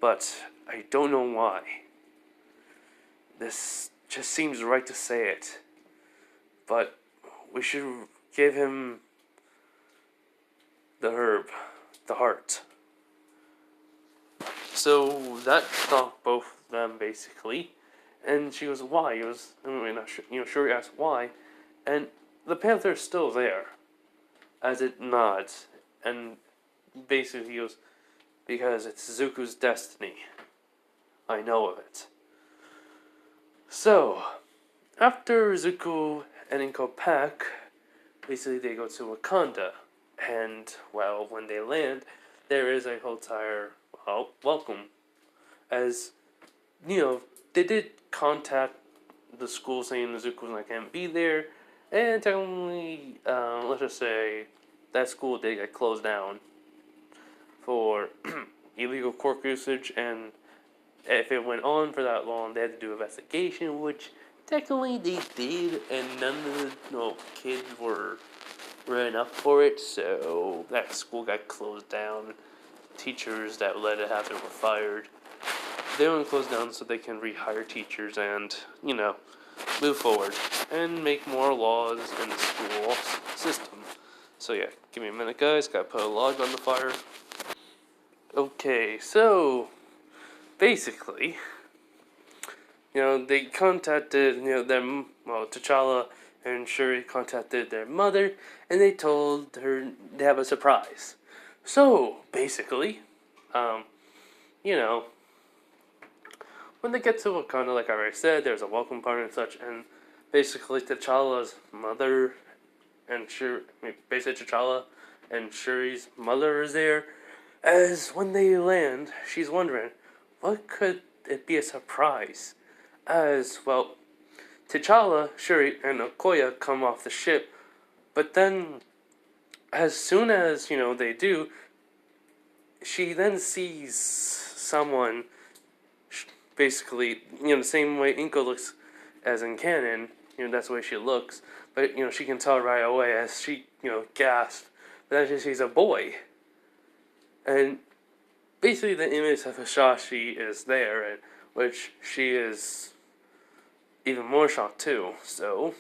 but I don't know why. This just seems right to say it, but we should give him the herb, the heart." So that stopped both of them, basically. And she goes, "Why?" He was, not sure, Shuri asked why. And the panther is still there, as it nods. And basically he goes, "Because it's Zuko's destiny. I know of it." So, after Zuko and Inko pack, basically they go to Wakanda. And, well, when they land, there is a whole entire welcome. As, they did contact the school saying Izuku can't be there, and technically, let's just say that school did get closed down for illegal quirk usage, and if it went on for that long, they had to do an investigation, which technically they did, and none of the kids were written up for it, so that school got closed down. Teachers that let it happen were fired. They only closed down so they can rehire teachers and, move forward and make more laws in the school system. So yeah, give me a minute, guys. Gotta put a log on the fire. Okay, so basically, they contacted, them, T'Challa and Shuri contacted their mother, and they told her they have a surprise. So, basically, you know, when they get to Wakanda, like I already said, there's a welcome party and such, and basically T'Challa's mother and basically T'Challa and Shuri's mother is there. As when they land, she's wondering, what could it be a surprise? As, well, T'Challa, Shuri, and Okoye come off the ship, but then, as soon as, they do, she then sees someone, basically, the same way Inko looks as in canon, that's the way she looks, but, she can tell right away as she, gasps that she's a boy. And basically the image of Hisashi is there, which she is even more shocked too. So,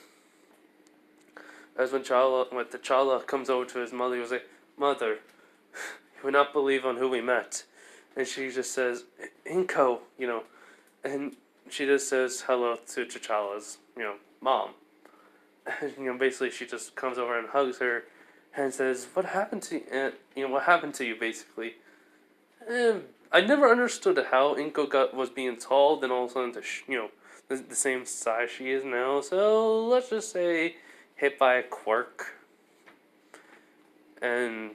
as when T'Challa comes over to his mother, he was like, "Mother, you would not believe on who we met." And she just says, "Inko," and she just says hello to T'Challa's, mom. And, basically she just comes over and hugs her and says, "What happened to you? What happened to you?" Basically, I never understood how Inko was being tall, then all of a sudden the same size she is now. So let's just say hit by a quirk, and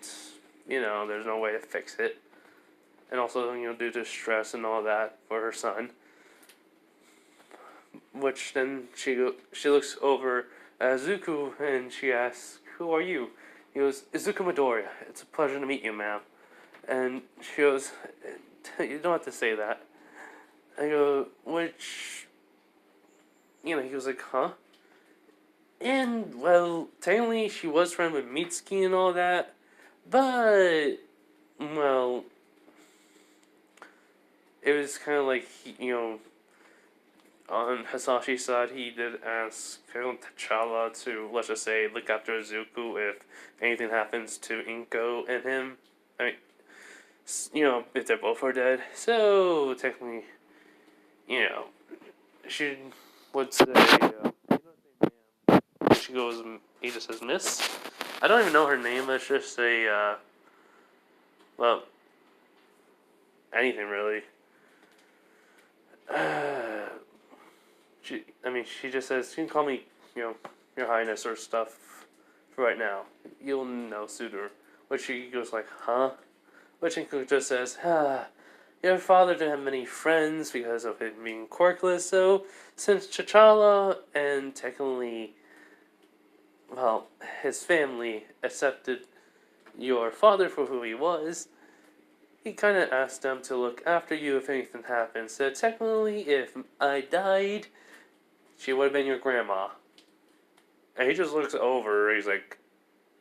there's no way to fix it, and also due to stress and all that for her son. Which then she looks over at Izuku and she asks, "Who are you?" He goes, "Izuku Midoriya. It's a pleasure to meet you, ma'am." And she goes, "You don't have to say that." I go, which, he was like, "Huh?" And, well, technically she was friends with Mitsuki and all that, but, well, it was kind of like, on Hisashi's side, he did ask T'Challa to, let's just say, look after Izuku if anything happens to Inko and him. I mean, if they're both are dead. So, technically, she would say, she goes, he just says, "Miss." I don't even know her name, let's just say, well, anything really. She just says, "You can call me, Your Highness or stuff for right now. You'll know sooner." Which she goes like, "Huh?" Which Inko just says, "Your father didn't have many friends because of him being quirkless, so since T'Challa and technically, well, his family accepted your father for who he was, he kind of asked them to look after you if anything happened. So technically, if I died, she would have been your grandma." And he just looks over, he's like,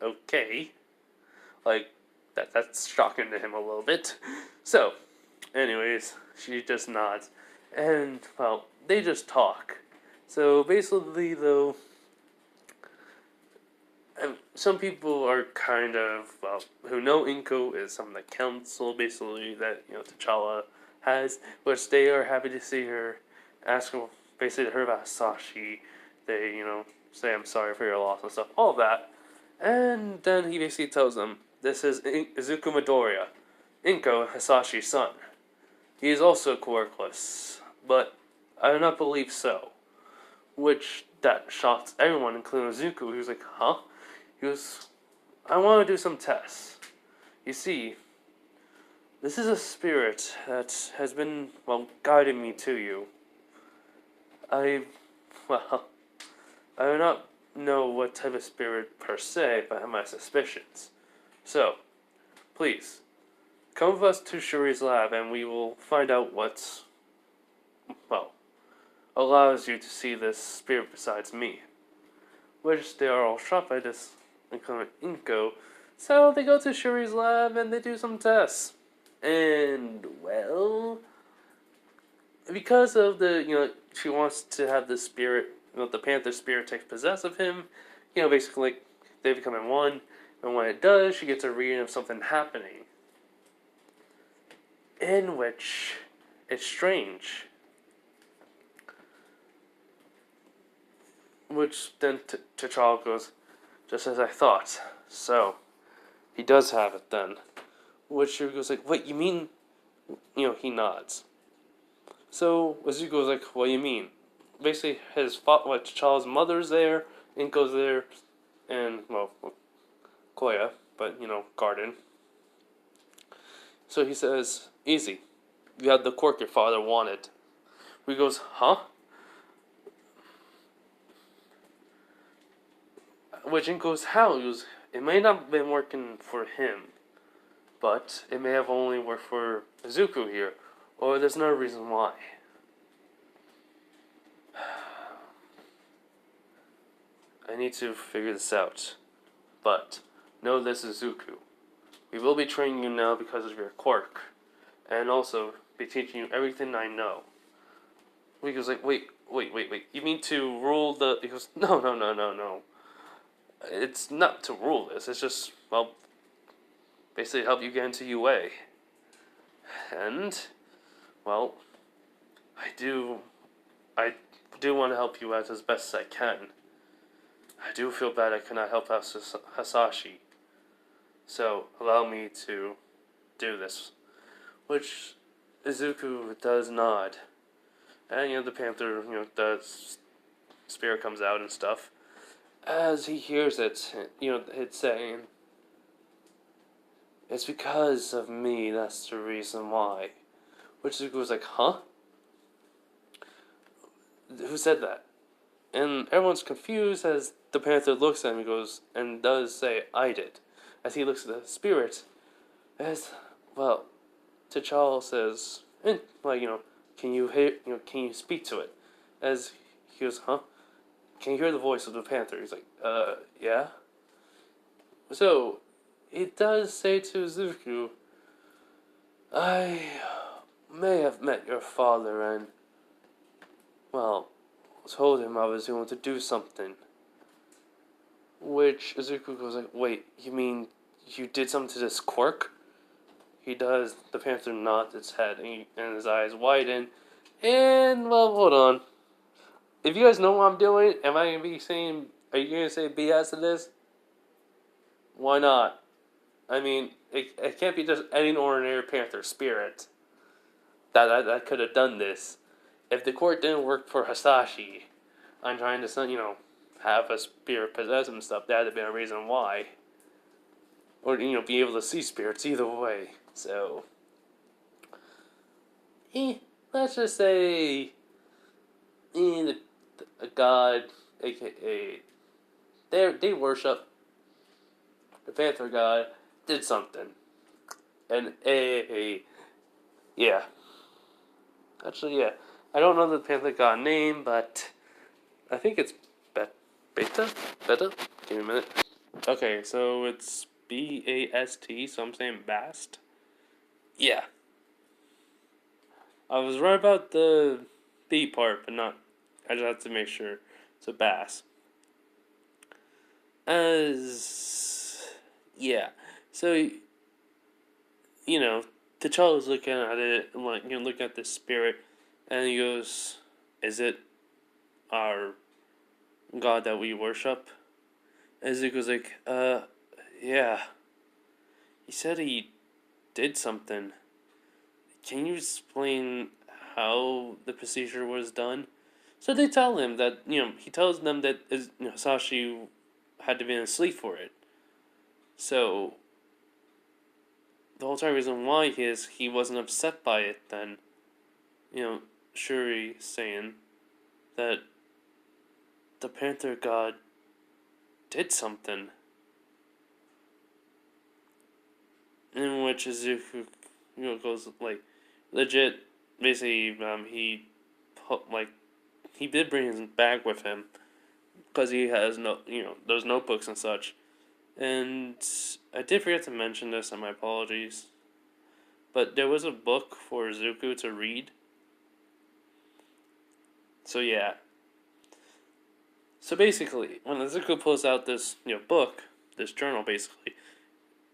"Okay." Like, that's shocking to him a little bit. So, anyways, she just nods. And, well, they just talk. So, basically, though, some people are kind of, well, who know Inko is some of the council, basically, that, T'Challa has, which they are happy to see her, ask her, basically, her about Sashi. They, say, "I'm sorry for your loss" and stuff, all of that. And then he basically tells them, "This is Izuku Midoriya, Inko Hisashi's son. He is also quirkless, but I do not believe so." Which, that shocks everyone, including Izuku. He was like, "Huh?" He goes, "I want to do some tests. You see, this is a spirit that has been, well, guiding me to you. I, well, I do not know what type of spirit per se, but I have my suspicions. So, please, come with us to Shuri's lab and we will find out what's, well, allows you to see this spirit besides me. Which they are all shocked by this incoming Inko. So they go to Shuri's lab and they do some tests. And, well, because of she wants to have the spirit, the Panther spirit takes possess of him, basically, like, they become in one. And when it does, she gets a reading of something happening. In which it's strange. Which then T'Challa goes, just as I thought. So, he does have it then. Which she goes like, wait, you mean? He nods. So, Izuku goes like, what do you mean? Basically, T'Challa's mother's there, Inko's there, and, well, Koya, but, Garden. So he says, easy. You had the quirk your father wanted. He goes, huh? Which Inko goes, how? He goes, it may not have been working for him, but it may have only worked for Izuku here, or there's no reason why. I need to figure this out. But, know this, Izuku. We will be training you now because of your quirk, and also be teaching you everything I know. He goes like, wait. You mean to rule the... He goes, no. It's not to rule this. It's just, well, basically help you get into UA. And, well, I do want to help you out as best as I can. I do feel bad I cannot help out Hasashi. So, allow me to do this. Which Izuku does nod. And, the Panther, the spirit comes out and stuff. As he hears it, it's saying, it's because of me, that's the reason why. Which Izuku was like, huh? Who said that? And everyone's confused as the Panther looks at him and goes, and does say, I did. As he looks at the spirit, as, well, T'Challa says, can you hear, can you speak to it? As he goes, huh? Can you hear the voice of the Panther? He's like, yeah? So, it does say to Izuku, I may have met your father and, well, told him I was going to do something. Which Izuku goes like, wait, you mean you did something to this quirk? He does. The Panther nods its head and his eyes widen. And, well, hold on. If you guys know what I'm doing, am I going to be saying, are you going to say BS to this? Why not? I mean, it can't be just any ordinary Panther spirit that could have done this. If the quirk didn't work for Hasashi, I'm trying to, have a spirit possess him and stuff, that would have been a reason why. Or, be able to see spirits either way. So, let's just say, a god, aka, they worship the Panther god, did something. And yeah. Actually, yeah. I don't know the Panther god name, but I think it's Beta? Beta? Give me a minute. Okay, so it's Bast, so I'm saying Bast. Yeah. I was right about the B part, but not. I just have to make sure. It's a Bass. Yeah. So, T'Challa's looking at it, and looking at the spirit, and he goes, is it our god that we worship? And Zuko's like, yeah. He said he did something. Can you explain how the procedure was done? So they tell him that, he tells them that Sashi had to be asleep for it. So, the whole entire reason why is he wasn't upset by it then. Shuri saying, that the Panther God did something. In which Izuku, goes like legit. Basically, he did bring his bag with him because he has those notebooks and such. And I did forget to mention this, and my apologies. But there was a book for Izuku to read. So yeah. So basically, when Izuku pulls out this book, this journal, basically,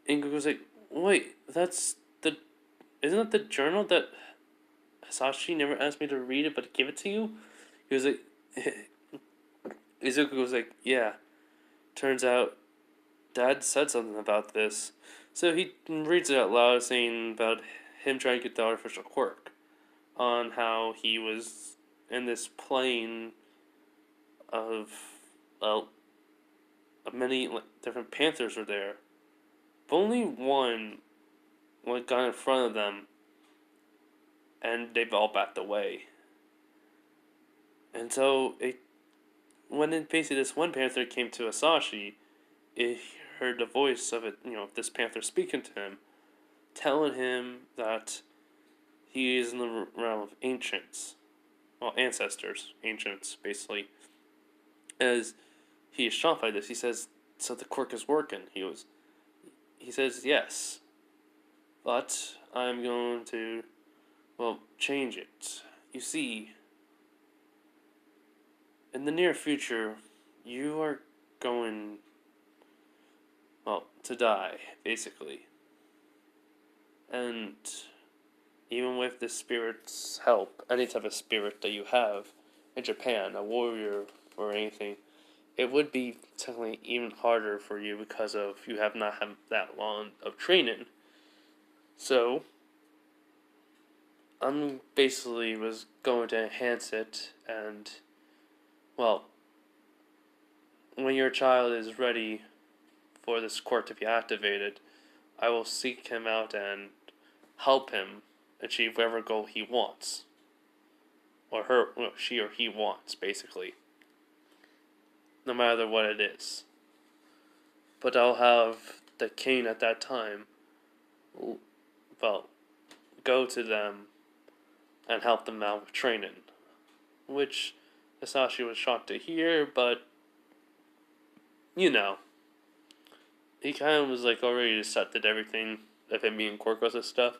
Izuku's like, "Wait, isn't that the journal that Hasashi never asked me to read it, but give it to you?" He was like, Izuku was like, "Yeah. Turns out, Dad said something about this." So he reads it out loud, saying about him trying to get the artificial quirk, on how he was in this plane of, well, many different Panthers were there, but only one got in front of them, and they've all backed away. And so when basically this one Panther came to Asashi, it heard the voice of this Panther speaking to him, telling him that he is in the realm of ancients, well, ancestors, ancients, basically. As he is shocked by this, he says, "So the quirk is working." He says, "Yes, but I'm going to, change it. You see, in the near future, you are going, to die, basically. And even with the spirit's help, any type of spirit that you have in Japan, a warrior or anything, it would be technically even harder for you because of you have not had that long of training. So, I'm basically was going to enhance it, and, when your child is ready for this quirk to be activated, I will seek him out and help him achieve whatever goal he wants. Or she or he wants, basically. No matter what it is. But I'll have the king at that time, go to them and help them out with training." Which Hisashi was shocked to hear, but, he kind of was already accepted everything of him being Quirkos and stuff.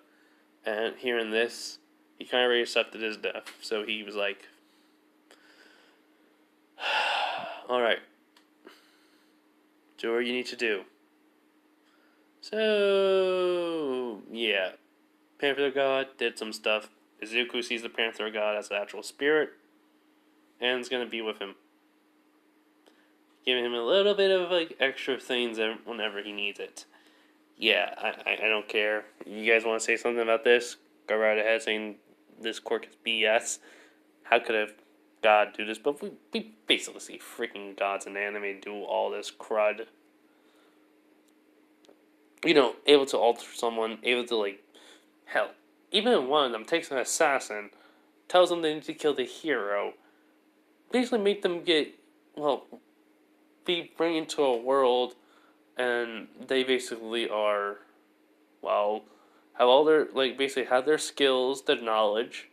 And hearing this, he kind of already accepted his death. So he was like, "Alright. Do what you need to do." So, yeah. Panther God did some stuff. Izuku sees the Panther God as an actual spirit, and is going to be with him. Giving him a little bit of extra things whenever he needs it. Yeah, I don't care. You guys want to say something about this? Go right ahead, saying this quirk is BS. How could a god do this? But we basically see freaking gods in anime do all this crud. Able to alter someone, able to hell. Even one of them takes an assassin, tells them they need to kill the hero, basically make them get, be brought into a world, and they basically are, have all their, basically have their skills, their knowledge,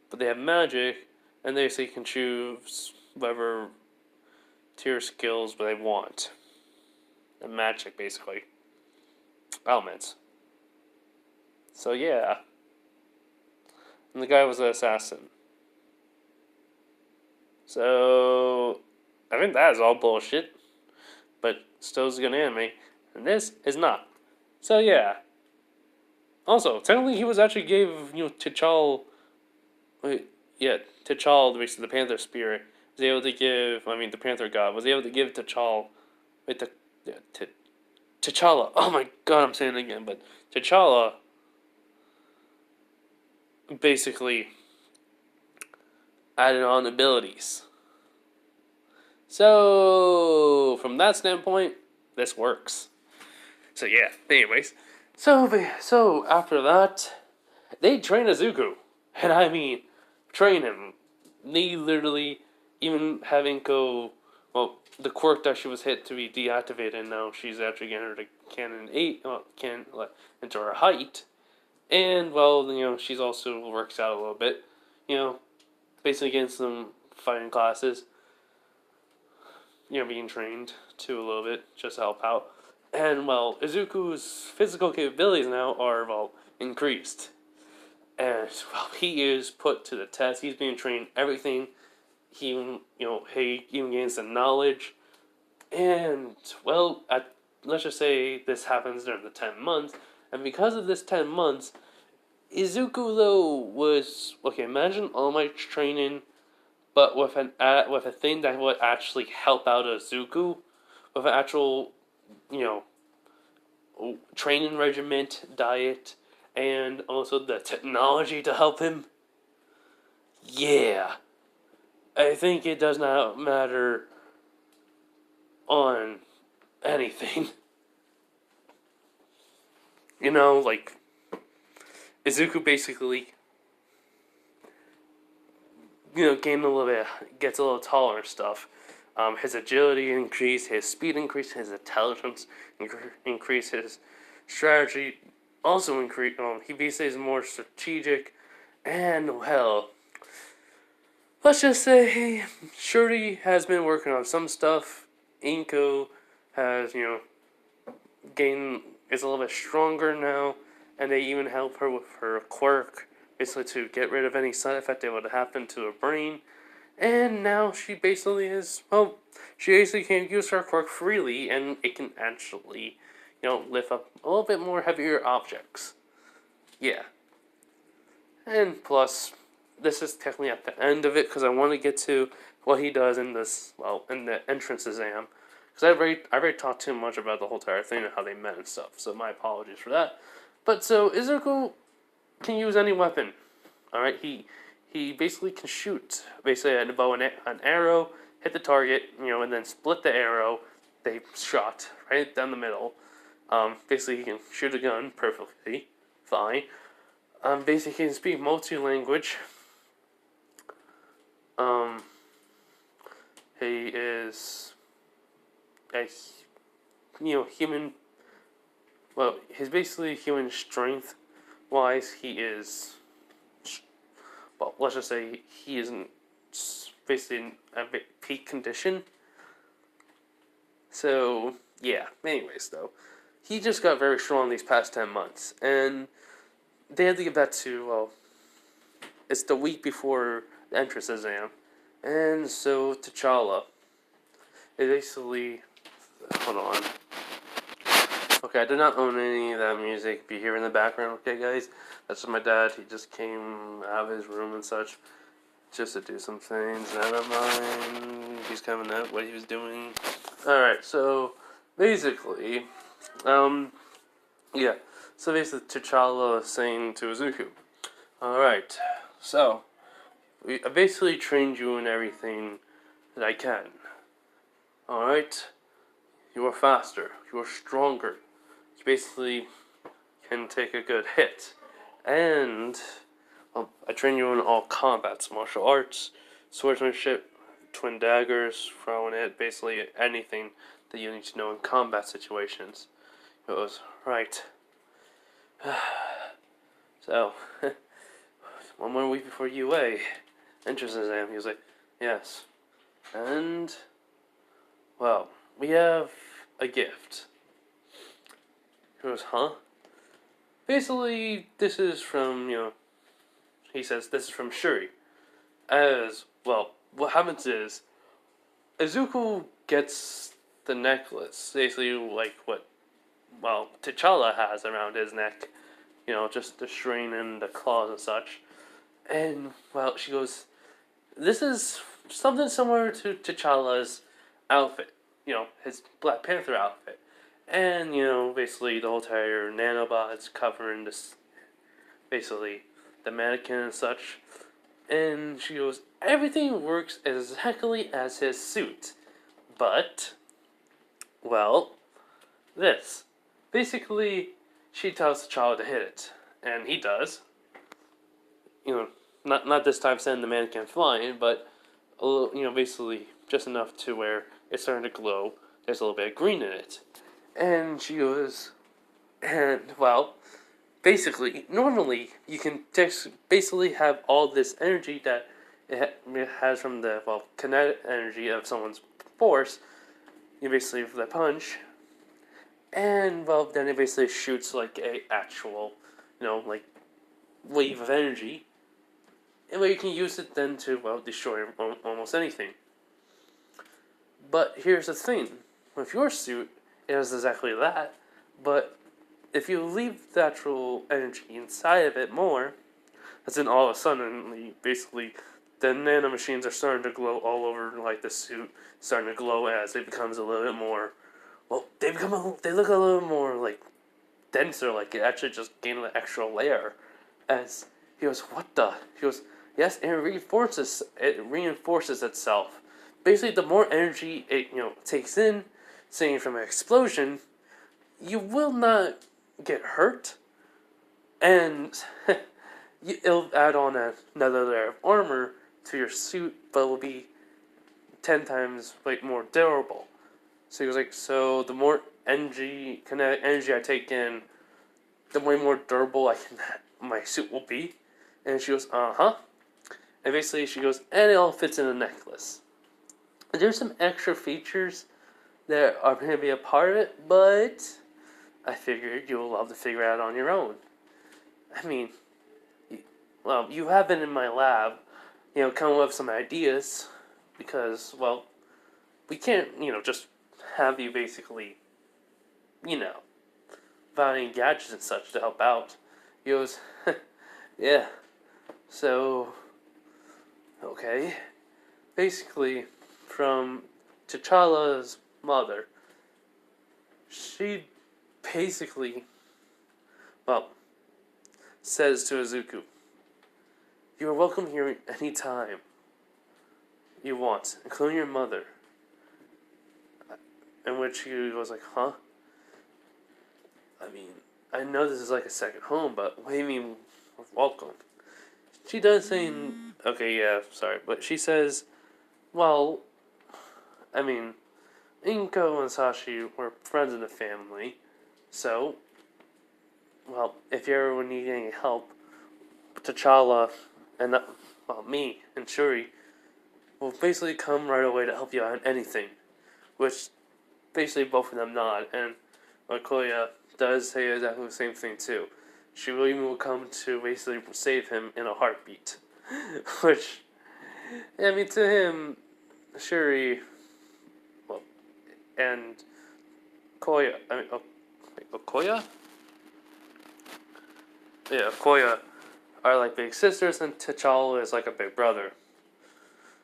but they have magic, and they basically can choose whatever tier skills they want. And magic, basically. Elements. So, yeah. And the guy was an assassin. So, I think that is all bullshit. But still is a good anime. And this is not. So, yeah. Also, technically he was actually gave, T'Challa... T'Challa, basically the Panther Spirit, was able to give... the Panther God was able to give T'Challa... T'Challa. Oh my god, I'm saying it again. But T'Challa... basically... added on abilities. So, from that standpoint, this works. So yeah, anyways. So after that, they train Izuku. And I mean, train him. They literally even having go, well, the quirk that she was hit to be deactivated, and now she's actually getting her to Canon 8, into her height. And, well, she's also works out a little bit. Basically getting some fighting classes. Being trained too a little bit, just to help out. And, well, Izuku's physical capabilities now are, well, increased. And, well, he is put to the test. He's being trained everything. He even gains the knowledge. And, well, let's just say this happens during the 10 months. And because of this 10 months, Izuku, though, was... Okay, imagine All Might's training, but with a thing that would actually help out Izuku, with an actual, training regiment, diet, and also the technology to help him. Yeah. I think it does not matter on anything. Like, Izuku basically, gain a little bit, gets a little taller and stuff. His agility increased, his speed increased, his intelligence increased, his strategy also increased. He basically is more strategic, and, well, let's just say Shuri has been working on some stuff. Inko has, is a little bit stronger now, and they even help her with her quirk, basically to get rid of any side effect that would happen to her brain. And now she basically is, well, she basically can use her quirk freely, and it can actually, lift up a little bit more heavier objects. Yeah. And plus, this is technically at the end of it, because I want to get to what he does in this, well, in the entrance exam. Because I already talked too much about the whole entire thing and how they met and stuff, so my apologies for that. But so, Izuku can use any weapon. Alright, he basically can shoot, basically a bow and an arrow, hit the target, and then split the arrow. They shot right down the middle. Basically, he can shoot a gun perfectly fine. Basically, he can speak multi-language. He is a human. Well, he's basically human strength wise. He is. Well, let's just say he isn't basically in a peak condition. So, yeah. Anyways, though, he just got very strong these past 10 months. And they had to give that to, well, it's the week before the entrance exam. And so, T'Challa. It basically. Hold on. Okay, I did not own any of that music. Be here in the background, okay, guys? That's my dad. He just came out of his room and such, just to do some things. Never mind. He's coming out. What he was doing. All right. So basically, yeah. So basically, T'Challa is saying to Izuku, "All right. So I basically trained you in everything that I can. All right. You are faster. You are stronger. You basically can take a good hit. And I train you in all combats, martial arts, swordsmanship, twin daggers, throwing it, basically anything that you need to know in combat situations." It was, right. So, one more week before UA, entrance exam. He was like, yes. And, well, we have a gift. He goes, huh? Basically, this is from, he says, this is from Shuri. As, well, what happens is, Izuku gets the necklace, basically like what, well, T'Challa has around his neck, just the string and the claws and such. And, well, she goes, this is something similar to T'Challa's outfit, his Black Panther outfit. And, basically the whole entire nanobots covering this, basically the mannequin and such. And she goes, everything works exactly as his suit. But, well, this. Basically, she tells T'Challa to hit it. And he does. Not this time sending the mannequin flying, but a little, basically just enough to where it's starting to glow. There's a little bit of green in it. And she goes, and well, basically, normally you can basically have all this energy that it has from the kinetic energy of someone's force. You basically the punch, and then it basically shoots like a actual, like wave of energy, and you can use it then to destroy almost anything. But here's the thing: with your suit, it does exactly that. But if you leave the actual energy inside of it more, as in all of a sudden, basically, the nanomachines are starting to glow all over, like the suit, starting to glow as it becomes a little bit more. Well, they look a little more like denser, like it actually just gained an extra layer. As he goes, what the? He goes, yes, and it reinforces itself. Basically, the more energy it takes in, saying from an explosion, you will not get hurt, and it'll add on another layer of armor to your suit, but it will be 10 times more durable. So he was like, so the more kinetic energy I take in, the way more durable my suit will be. And she goes, uh-huh. And basically she goes, and it all fits in a necklace. And there's some extra features that are going to be a part of it, but I figured you'll love to figure it out on your own. I mean, you have been in my lab, coming up with some ideas, because, we can't, just have you basically, without any gadgets and such to help out. He goes, yeah, so, okay. Basically, from T'Challa's mother, she basically, says to Izuku, you are welcome here any time you want, including your mother. In which he goes like, huh? I mean, I know this is like a second home, but what do you mean welcome? She does say, okay, yeah, sorry, but she says, well, I mean, Inko and Sashi were friends in the family, so, if you ever need any help, T'Challa and, me and Shuri will basically come right away to help you out on anything, which basically both of them nod, and Okoya does say exactly the same thing too. She will come to basically save him in a heartbeat, which, I mean, to him, Shuri, and Okoya, Okoya? Yeah, Okoya are like big sisters, and T'Challa is like a big brother.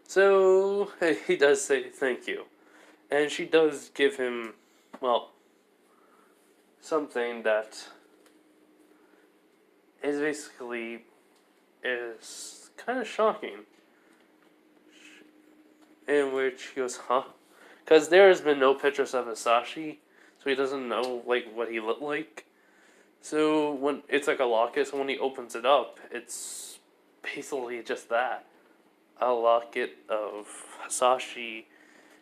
So, he does say thank you. And she does give him, something that is basically kind of shocking. In which he goes, huh? Because there has been no pictures of Hisashi, so he doesn't know what he looked like. So when it's like a locket, so when he opens it up, it's basically just that. A locket of Hisashi,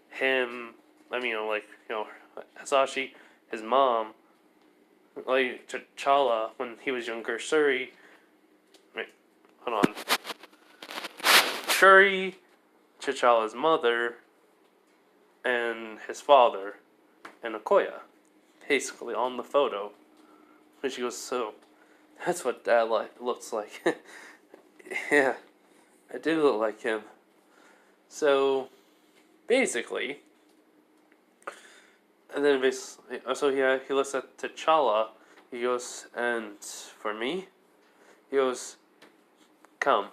him, Hisashi, his mom, like T'Challa when he was younger, Shuri, hold on, Shuri, T'Challa's mother, and his father, and Okoya, basically on the photo. And she goes, so, that's what Dad looks like. Yeah, I do look like him. So, basically, and then he looks at T'Challa. He goes, and for me, he goes, come.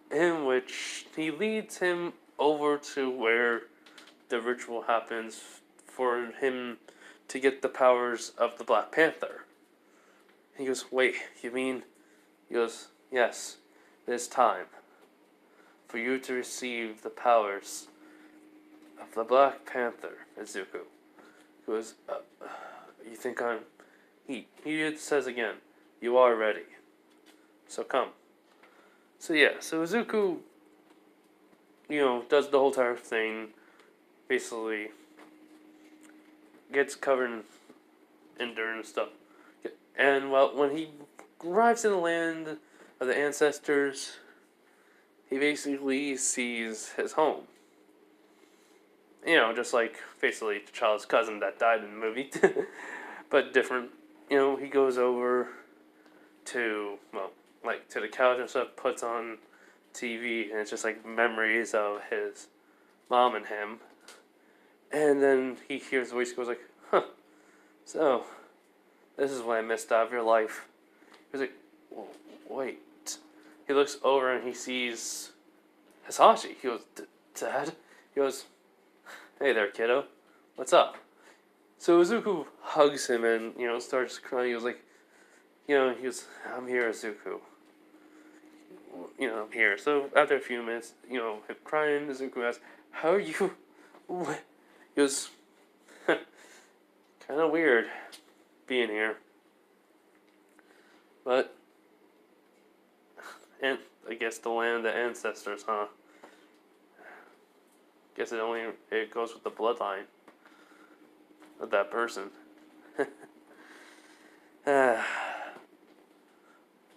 In which he leads him over to where the ritual happens for him to get the powers of the Black Panther. He goes, wait, you mean? He goes, yes, it is time for you to receive the powers of the Black Panther, Izuku. He goes, you think I'm... He says again, you are ready. So come. So yeah, so Izuku does the whole entire thing. Basically, gets covered in dirt and stuff. And well, when he arrives in the land of the ancestors, he basically sees his home. Just like basically T'Challa's cousin that died in the movie, but different. He goes over to to the couch and stuff, puts on TV, and it's just like memories of his mom and him. And then he hears the voice, goes like, "Huh, so this is what I missed out of your life." He's like, "Wait." He looks over and he sees Hisashi. He goes, "Dad?" He goes, "Hey there, kiddo. What's up?" So Izuku hugs him and, starts crying. He was like, he goes, "I'm here, Izuku. I'm here." So after a few minutes, him crying, Izuku asks, "How are you?" He goes, "Kind of weird being here. But, and I guess the land of the ancestors, huh? Guess it goes with the bloodline of that person."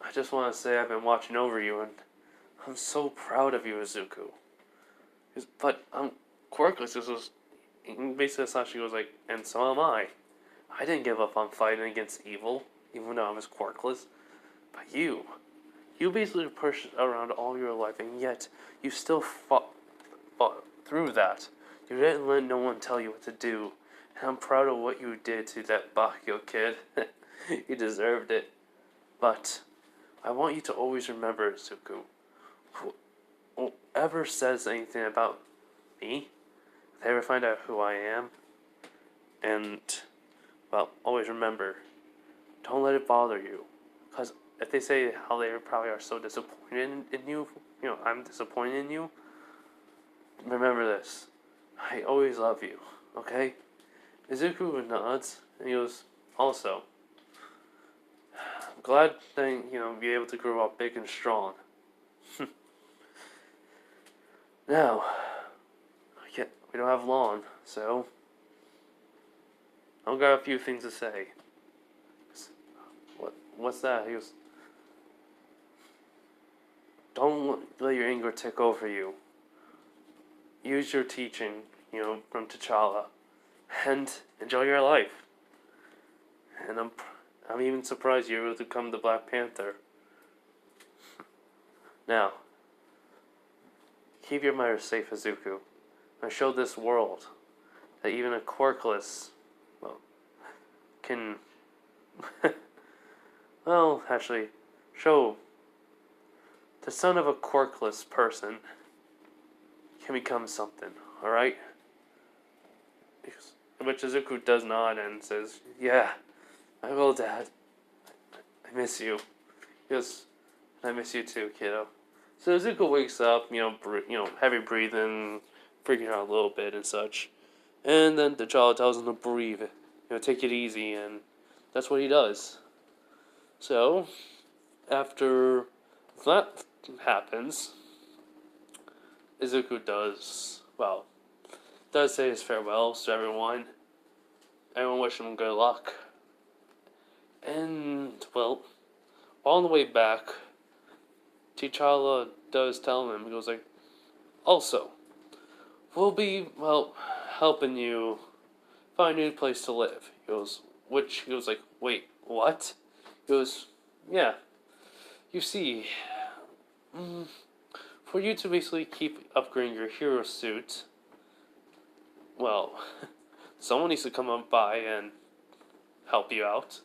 I just want to say I've been watching over you, and I'm so proud of you, Izuku. But I'm quirkless. Basically Sashi was like, "And so am I. I didn't give up on fighting against evil, even though I was quirkless. But you basically pushed around all your life, and yet you still fought through that. You didn't let no one tell you what to do, and I'm proud of what you did to that Bakyo kid. You deserved it. But I want you to always remember, Izuku, whoever says anything about me, if they ever find out who I am, and, always remember, don't let it bother you. Because if they say how they probably are so disappointed in you, I'm disappointed in you, remember this. I always love you, okay?" Izuku nods, and he goes, "Also, I'm glad that, be able to grow up big and strong." Now, we don't have long, so I've got a few things to say. What's that? He goes, "Don't let your anger take over you. Use your teaching, from T'Challa, and enjoy your life." And I'm even surprised you were able to come to Black Panther. Now, keep your mother safe, Izuku, and show this world that even a quirkless, can, actually, show the son of a quirkless person can become something, alright? Which Izuku does nod and says, "Yeah, I will, Dad. I miss you." Yes, I miss you too, kiddo. So Izuku wakes up, heavy breathing, freaking out a little bit and such. And then T'Challa tells him to breathe, take it easy, and that's what he does. So, after that happens, Izuku does say his farewells to everyone. Everyone wish him good luck. And, on the way back, T'Challa does tell him, he goes like, "Also, we'll be, helping you find a new place to live." He goes like, "Wait, what?" He goes, "Yeah, you see, for you to basically keep upgrading your hero suit, someone needs to come up by and help you out."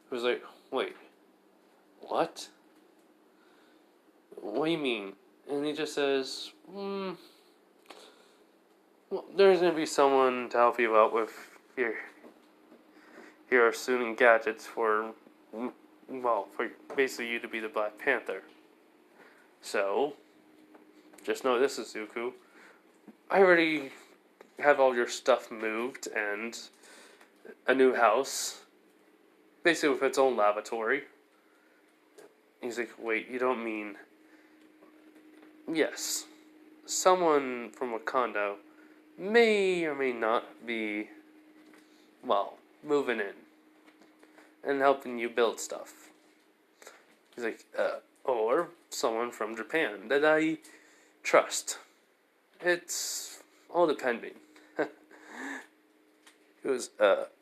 He was like, "Wait, what? What do you mean?" And he just says, "There's going to be someone to help you out with your suit and gadgets for basically you to be the Black Panther. So, just know this, Izuku. I already have all your stuff moved and a new house, basically with its own lavatory." He's like, "Wait, you don't mean..." "Yes. someone from Wakanda may or may not be, well, moving in and helping you build stuff. He's like, or someone from Japan that I trust. It's all depending. He goes,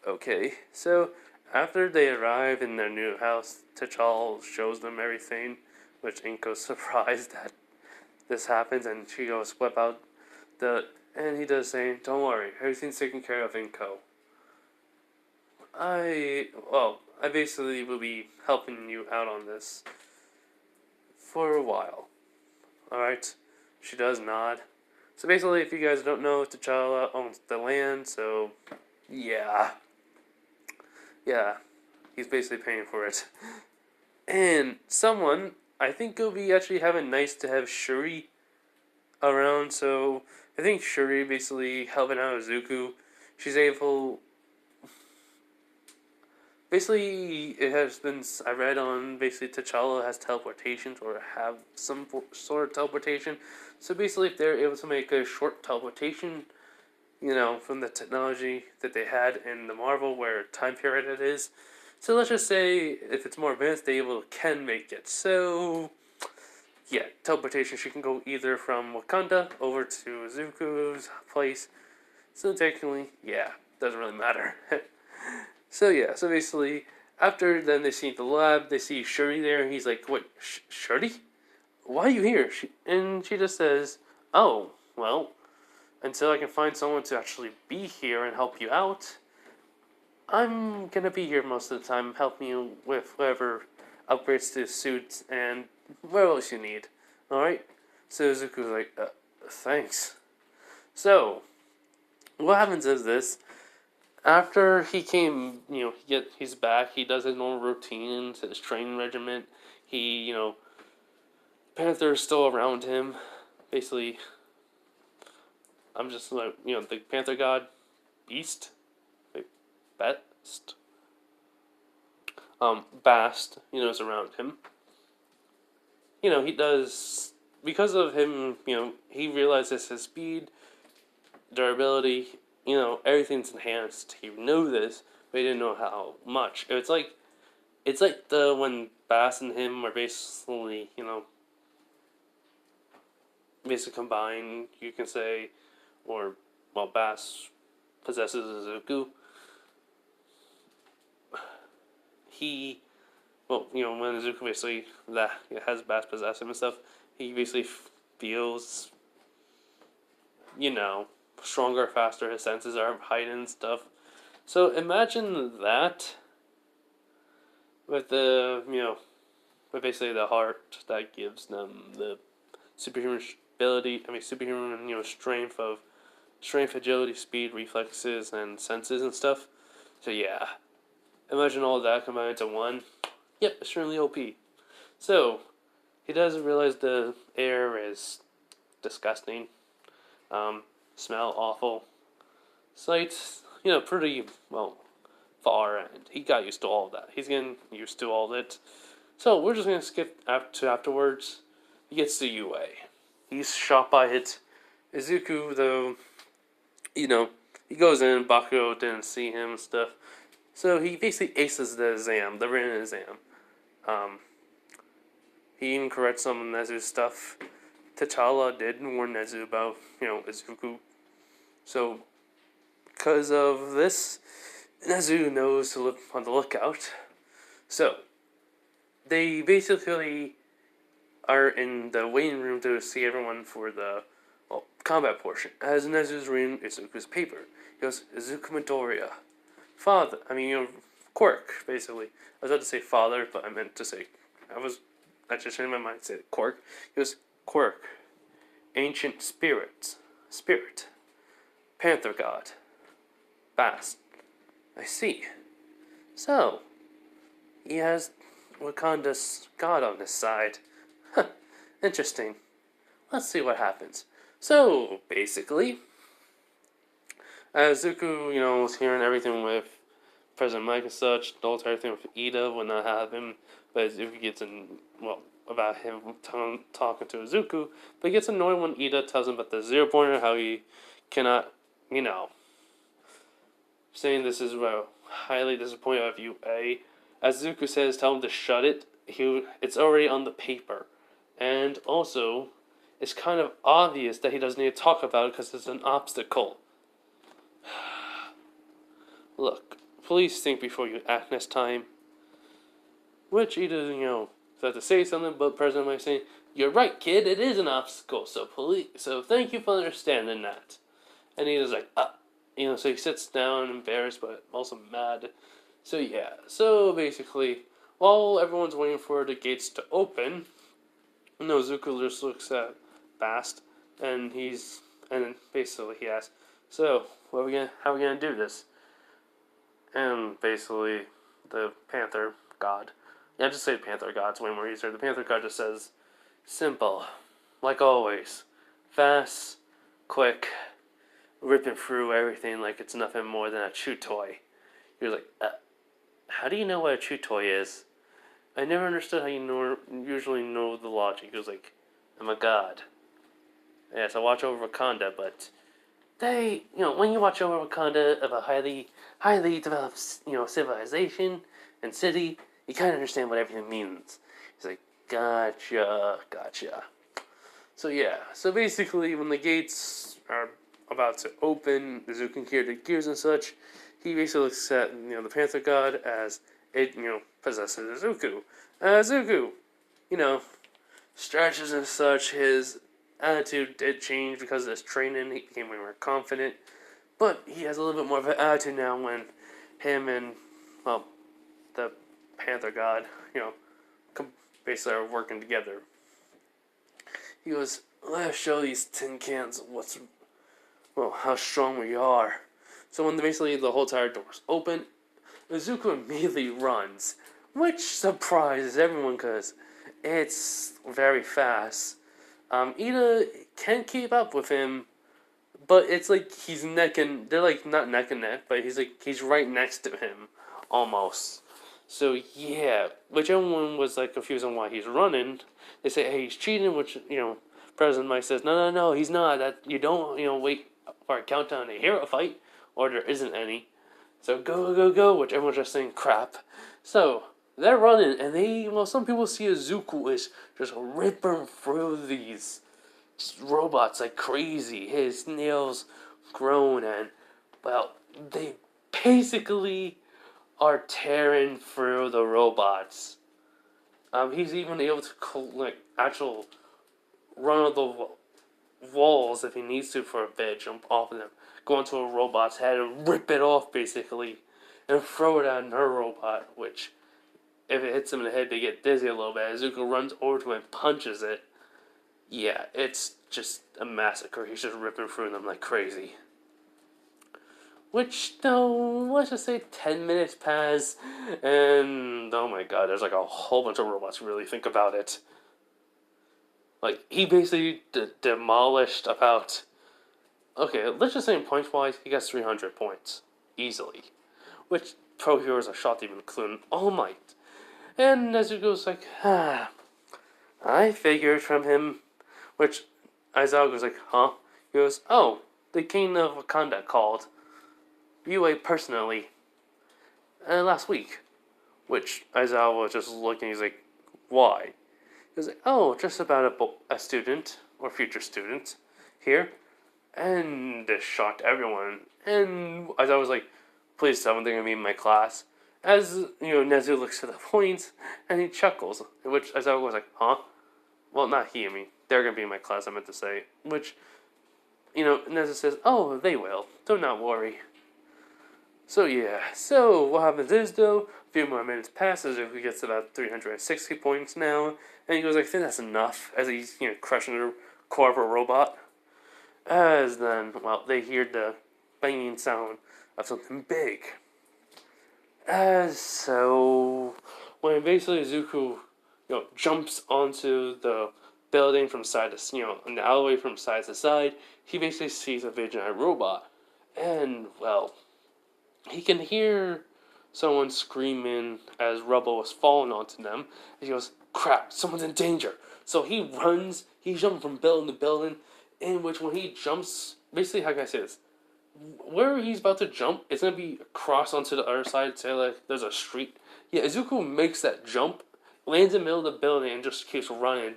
okay. So, after they arrive in their new house, T'Challa shows them everything, which Inko's surprised that this happens, and she goes, whip out and he does say, don't worry, everything's taken care of, Inko. I basically will be helping you out on this for a while. Alright? She does nod. So basically, if you guys don't know, T'Challa owns the land, so yeah. Yeah. He's basically paying for it. And someone, I think it'll be actually nice to have Shuri around, so I think Shuri basically helping out Izuku. She's able. Basically, it has been. I read on basically T'Challa has teleportations or have some sort of teleportation. So basically, if they're able to make a short teleportation, from the technology that they had in the Marvel, where time period it is. So let's just say if it's more advanced, they can make it. So yeah, teleportation. She can go either from Wakanda over to Izuku's place. So technically, yeah, doesn't really matter. So yeah, so basically, after then they see the lab, they see Shuri there, and he's like, "What, Shuri? Why are you here?" And she just says, "Oh, well, until I can find someone to actually be here and help you out, I'm gonna be here most of the time, helping you with whatever upgrades to suits and what else you need. Alright?" So Izuku's like, thanks. So, what happens is this. After he came, he's back, he does his normal routines, his training regiment. He, Panther's still around him. Basically, I'm just like, the Panther God, Beast? Wait, Best? Bast, is around him. He does, because of him, he realizes his speed, durability, everything's enhanced. He knew this, but he didn't know how much. It's like when Bass and him are basically, basically combined, you can say, or, well, Bass possesses Izuku. When Izuku basically has Bass possess him and stuff, he basically feels, stronger, faster. His senses are heightened and stuff. So imagine that with with basically the heart that gives them the superhuman ability. Superhuman, strength, agility, speed, reflexes, and senses and stuff. So yeah, imagine all that combined into one. Yep, extremely OP. So he doesn't realize the air is disgusting. Smell awful. Sights, pretty, well, far, and he got used to all of that. He's getting used to all of it. So we're just going to skip to afterwards. He gets to UA. He's shot by it. Izuku, though, he goes in, Bakugo didn't see him and stuff. So he basically aces the exam, the written exam. He even corrects some of Nezu's stuff. T'Challa did warn Nezu about, Izuku. So, because of this, Nezu knows to look on the lookout. So, they basically are in the waiting room to see everyone for the combat portion. As Nezu's reading Izuku's paper, he goes, "Izuku Midoriya. Father," Quirk, basically. I was about to say father, but I meant to say, I just in my mind said Quirk. He goes, "Quirk. Ancient spirit. Panther God. Bast. I see. So, he has Wakanda's God on his side. Huh, interesting. Let's see what happens." So, basically, as Zuko, was hearing everything with President Mike and such, knows everything with Ida would not have him, but Zuko gets in, about him talking to Izuku, but he gets annoyed when Ida tells him about the zero pointer, how he cannot, you know, saying this is highly disappointed of you, A. As Izuku says, tell him to shut it. It's already on the paper. And also, it's kind of obvious that he doesn't need to talk about it because it's an obstacle. Look, please think before you act next time. Which he doesn't, have to say something, but President might say, "You're right, kid. It is an obstacle. So thank you for understanding that." And he was like, so he sits down, embarrassed, but also mad. So yeah. So basically, while everyone's waiting for the gates to open, Zuko just looks at Bast, and then basically he asks, "So, how are we gonna do this?" And basically, the Panther God. Yeah, just say Panther God, it's way more easier. The Panther God just says, "Simple. Like always. Fast, quick, ripping through everything like it's nothing more than a chew toy." You're like, how do you know what a chew toy is? I never understood how you usually know the logic. It was like, I'm a god. Yes, I watch over Wakanda, but when you watch over Wakanda of a highly developed, civilization and city, you kind of understand what everything means. He's like, gotcha. So basically, when the gates are about to open, Izuku can hear the gears and such, he basically looks at, the Panther God as it, possesses Izuku. Izuku, stretches and such, his attitude did change because of this training. He became way more confident. But he has a little bit more of an attitude now when him and, the Panther God, basically are working together. He goes, "Let's show these tin cans how strong we are." So when basically the whole entire door's open, Izuku immediately runs, which surprises everyone because it's very fast. Ida can keep up with him, but it's like they're like not neck and neck, but he's right next to him, almost. So yeah, which everyone was like confused on why he's running. They say, "Hey, he's cheating," which, President Mike says, "No, he's not. That you don't, wait for a countdown to hear a fight, or there isn't any. So go," which everyone's just saying crap. So they're running, and some people see Izuku is just ripping through these robots like crazy. His nails grown, and they basically are tearing through the robots. He's even able to actual run on the walls if he needs to for a bit, jump off of them, go onto a robot's head and rip it off basically, and throw it at another robot, which if it hits him in the head they get dizzy a little bit. Izuku runs over to him and punches it. Yeah, it's just a massacre. He's just ripping through them like crazy. Which, let's just say 10 minutes pass, and oh my god, there's like a whole bunch of robots, really think about it. Like, he basically demolished about... Okay, let's just say in points-wise, he got 300 points. Easily. Which pro heroes are shocked even including All Might. And Nezuko's like, I figured from him, which Aizawa goes like, huh? He goes, "Oh, the king of Wakanda called UA personally last week." Which Aizawa was just looking, he's like, "Why?" He was like, "Oh, just about a student, or future student, here." And this shocked everyone. And Aizawa was like, "Please tell me they're going to be in my class." As, Nezu looks at the points, and he chuckles. Which Aizawa was like, huh? Well, not he, they're going to be in my class, I meant to say. Which, Nezu says, "Oh, they will. Do not worry." So yeah, so what happens is though, a few more minutes passes, he gets about 360 points now, and he goes, "I think that's enough," as he's, crushing the core of a robot. As then, they hear the banging sound of something big. So, when basically Izuku, jumps onto the building from side to, in the alleyway from side to side, he basically sees a big giant robot. And, he can hear someone screaming as rubble was falling onto them. He goes, crap, someone's in danger. So he runs, he's jumping from building to building, in which when he jumps, basically, how can I say this? Where he's about to jump, it's going to be across onto the other side, say like there's a street. Yeah, Izuku makes that jump, lands in the middle of the building, and just keeps running,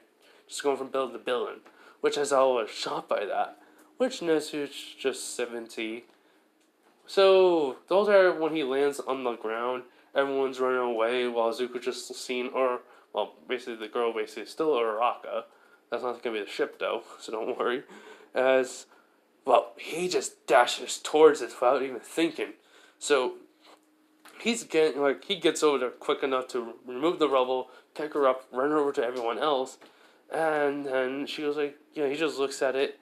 just going from building to building. Which Aizawa was shocked by that. Which Nezu's just 70. So, those are when he lands on the ground, everyone's running away while Izuku just seen, or, well, basically the girl basically still Uraraka. That's not going to be the ship though, so don't worry. As, well, he just dashes towards it without even thinking. So, he gets over there quick enough to remove the rubble, pick her up, run her over to everyone else, and then she was like, he just looks at it.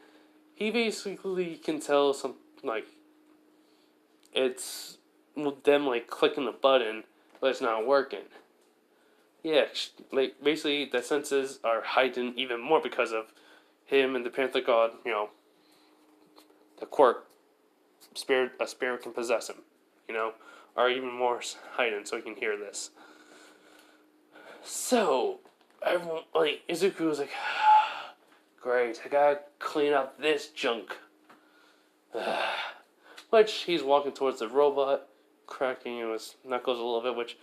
He basically can tell it's them, clicking the button, but it's not working. Yeah, basically the senses are heightened even more because of him and the Panther God, the quirk, a spirit can possess him, are even more heightened so he can hear this. So, everyone, Izuku was like, great, I gotta clean up this junk. Which he's walking towards the robot, cracking his knuckles a little bit, which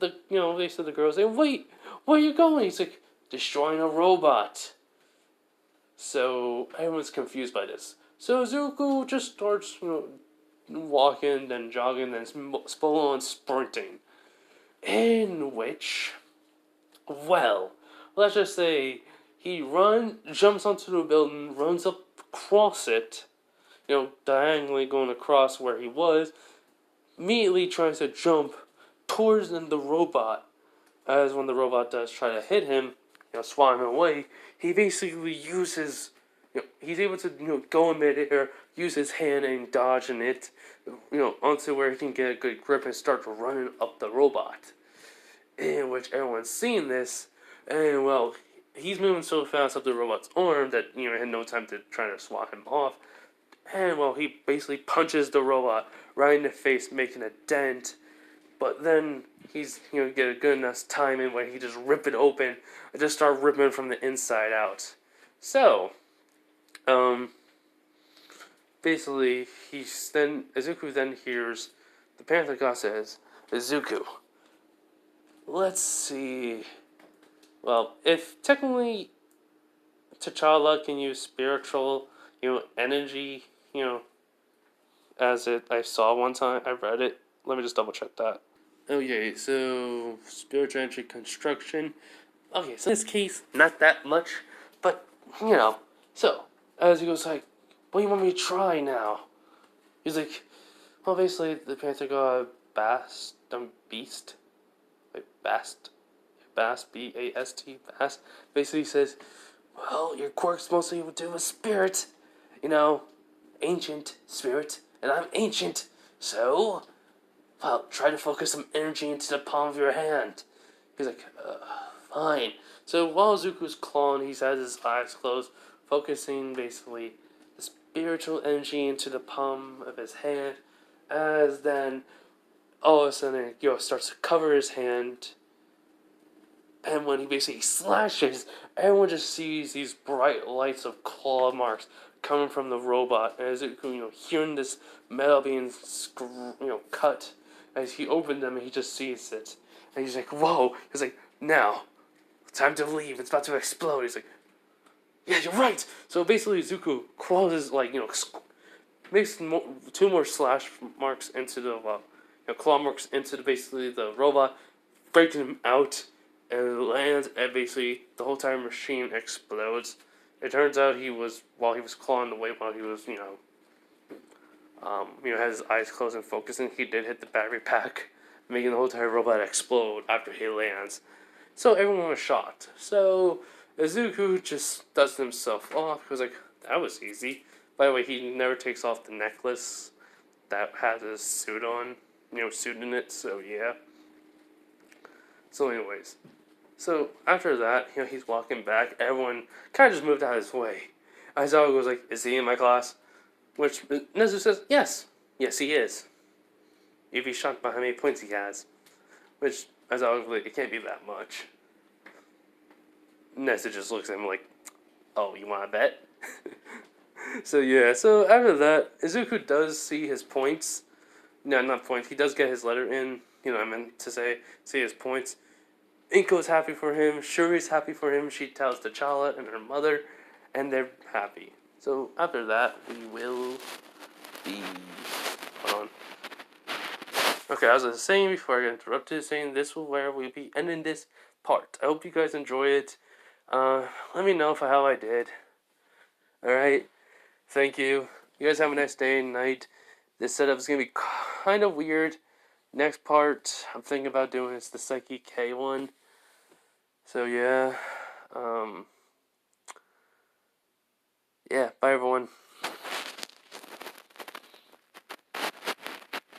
they said the girls say, wait, where are you going? He's like, destroying a robot. So everyone's confused by this. So Izuku just starts, walking, then jogging, then full on sprinting. In which, well, let's just say he jumps onto the building, runs up across it, diagonally going across where he was, immediately tries to jump towards the robot. As when the robot does try to hit him, swat him away, he basically uses, he's able to, go in midair, use his hand and dodging it, onto where he can get a good grip and start running up the robot. In which everyone's seeing this, and well, he's moving so fast up the robot's arm that, he had no time to try to swat him off. And well, he basically punches the robot right in the face, making a dent. But then he's get a good enough timing where he just rip it open and just start ripping from the inside out. So, basically Izuku then hears the Panther God says, Izuku, let's see. Well, if technically T'Challa can use spiritual, energy, as I saw one time, I read it. Let me just double check that. Okay, so spiritual energy construction. Okay, so in this case, not that much, but So as he goes like, what do you want me to try now? He's like, well, basically the Panther God Beast, Bast, B-A-S-T, Bast, basically says, well, your quirk's mostly to do with spirit, ancient spirit, and I'm ancient, so, well, try to focus some energy into the palm of your hand. He's like, fine. So while Zuko's clawing, he has his eyes closed, focusing basically the spiritual energy into the palm of his hand, as then all of a sudden it starts to cover his hand. And when he basically slashes, everyone just sees these bright lights of claw marks coming from the robot. And as hearing this metal being cut, as he opened them, he just sees it. And he's like, whoa. He's like, now, time to leave. It's about to explode. He's like, yeah, you're right. So basically, Izuku crawls makes two more slash marks into the, claw marks into basically the robot, breaking him out. And it lands, and basically the whole entire machine explodes. It turns out while he was clawing away, while he was, had his eyes closed and focusing, he did hit the battery pack, making the whole entire robot explode after he lands. So everyone was shocked. So Izuku just dusts himself off. He was like, that was easy. By the way, he never takes off the necklace that has his suit on, suit in it, so yeah. So anyways, so after that, he's walking back. Everyone kind of just moved out of his way. Aizawa goes like, is he in my class? Which Nezu says, yes. Yes, he is. You'd be shocked by how many points he has. Which Aizawa goes like, it can't be that much. Nessa just looks at him like, "Oh, you want to bet?" So yeah, so after that, Izuku does see his points. No, not points. He does get his letter in. You know, I meant to say, see his points. Inko's happy for him. Shuri's happy for him. She tells T'Challa and her mother, and they're happy. So after that, we will be. Hold on. Okay, as I was saying before I got interrupted, saying this is where we'll be ending this part. I hope you guys enjoy it. Let me know how I did. Alright? Thank you. You guys have a nice day and night. This setup is going to be kind of weird. Next part I'm thinking about doing is the Psyche K one. So yeah. Yeah, bye everyone.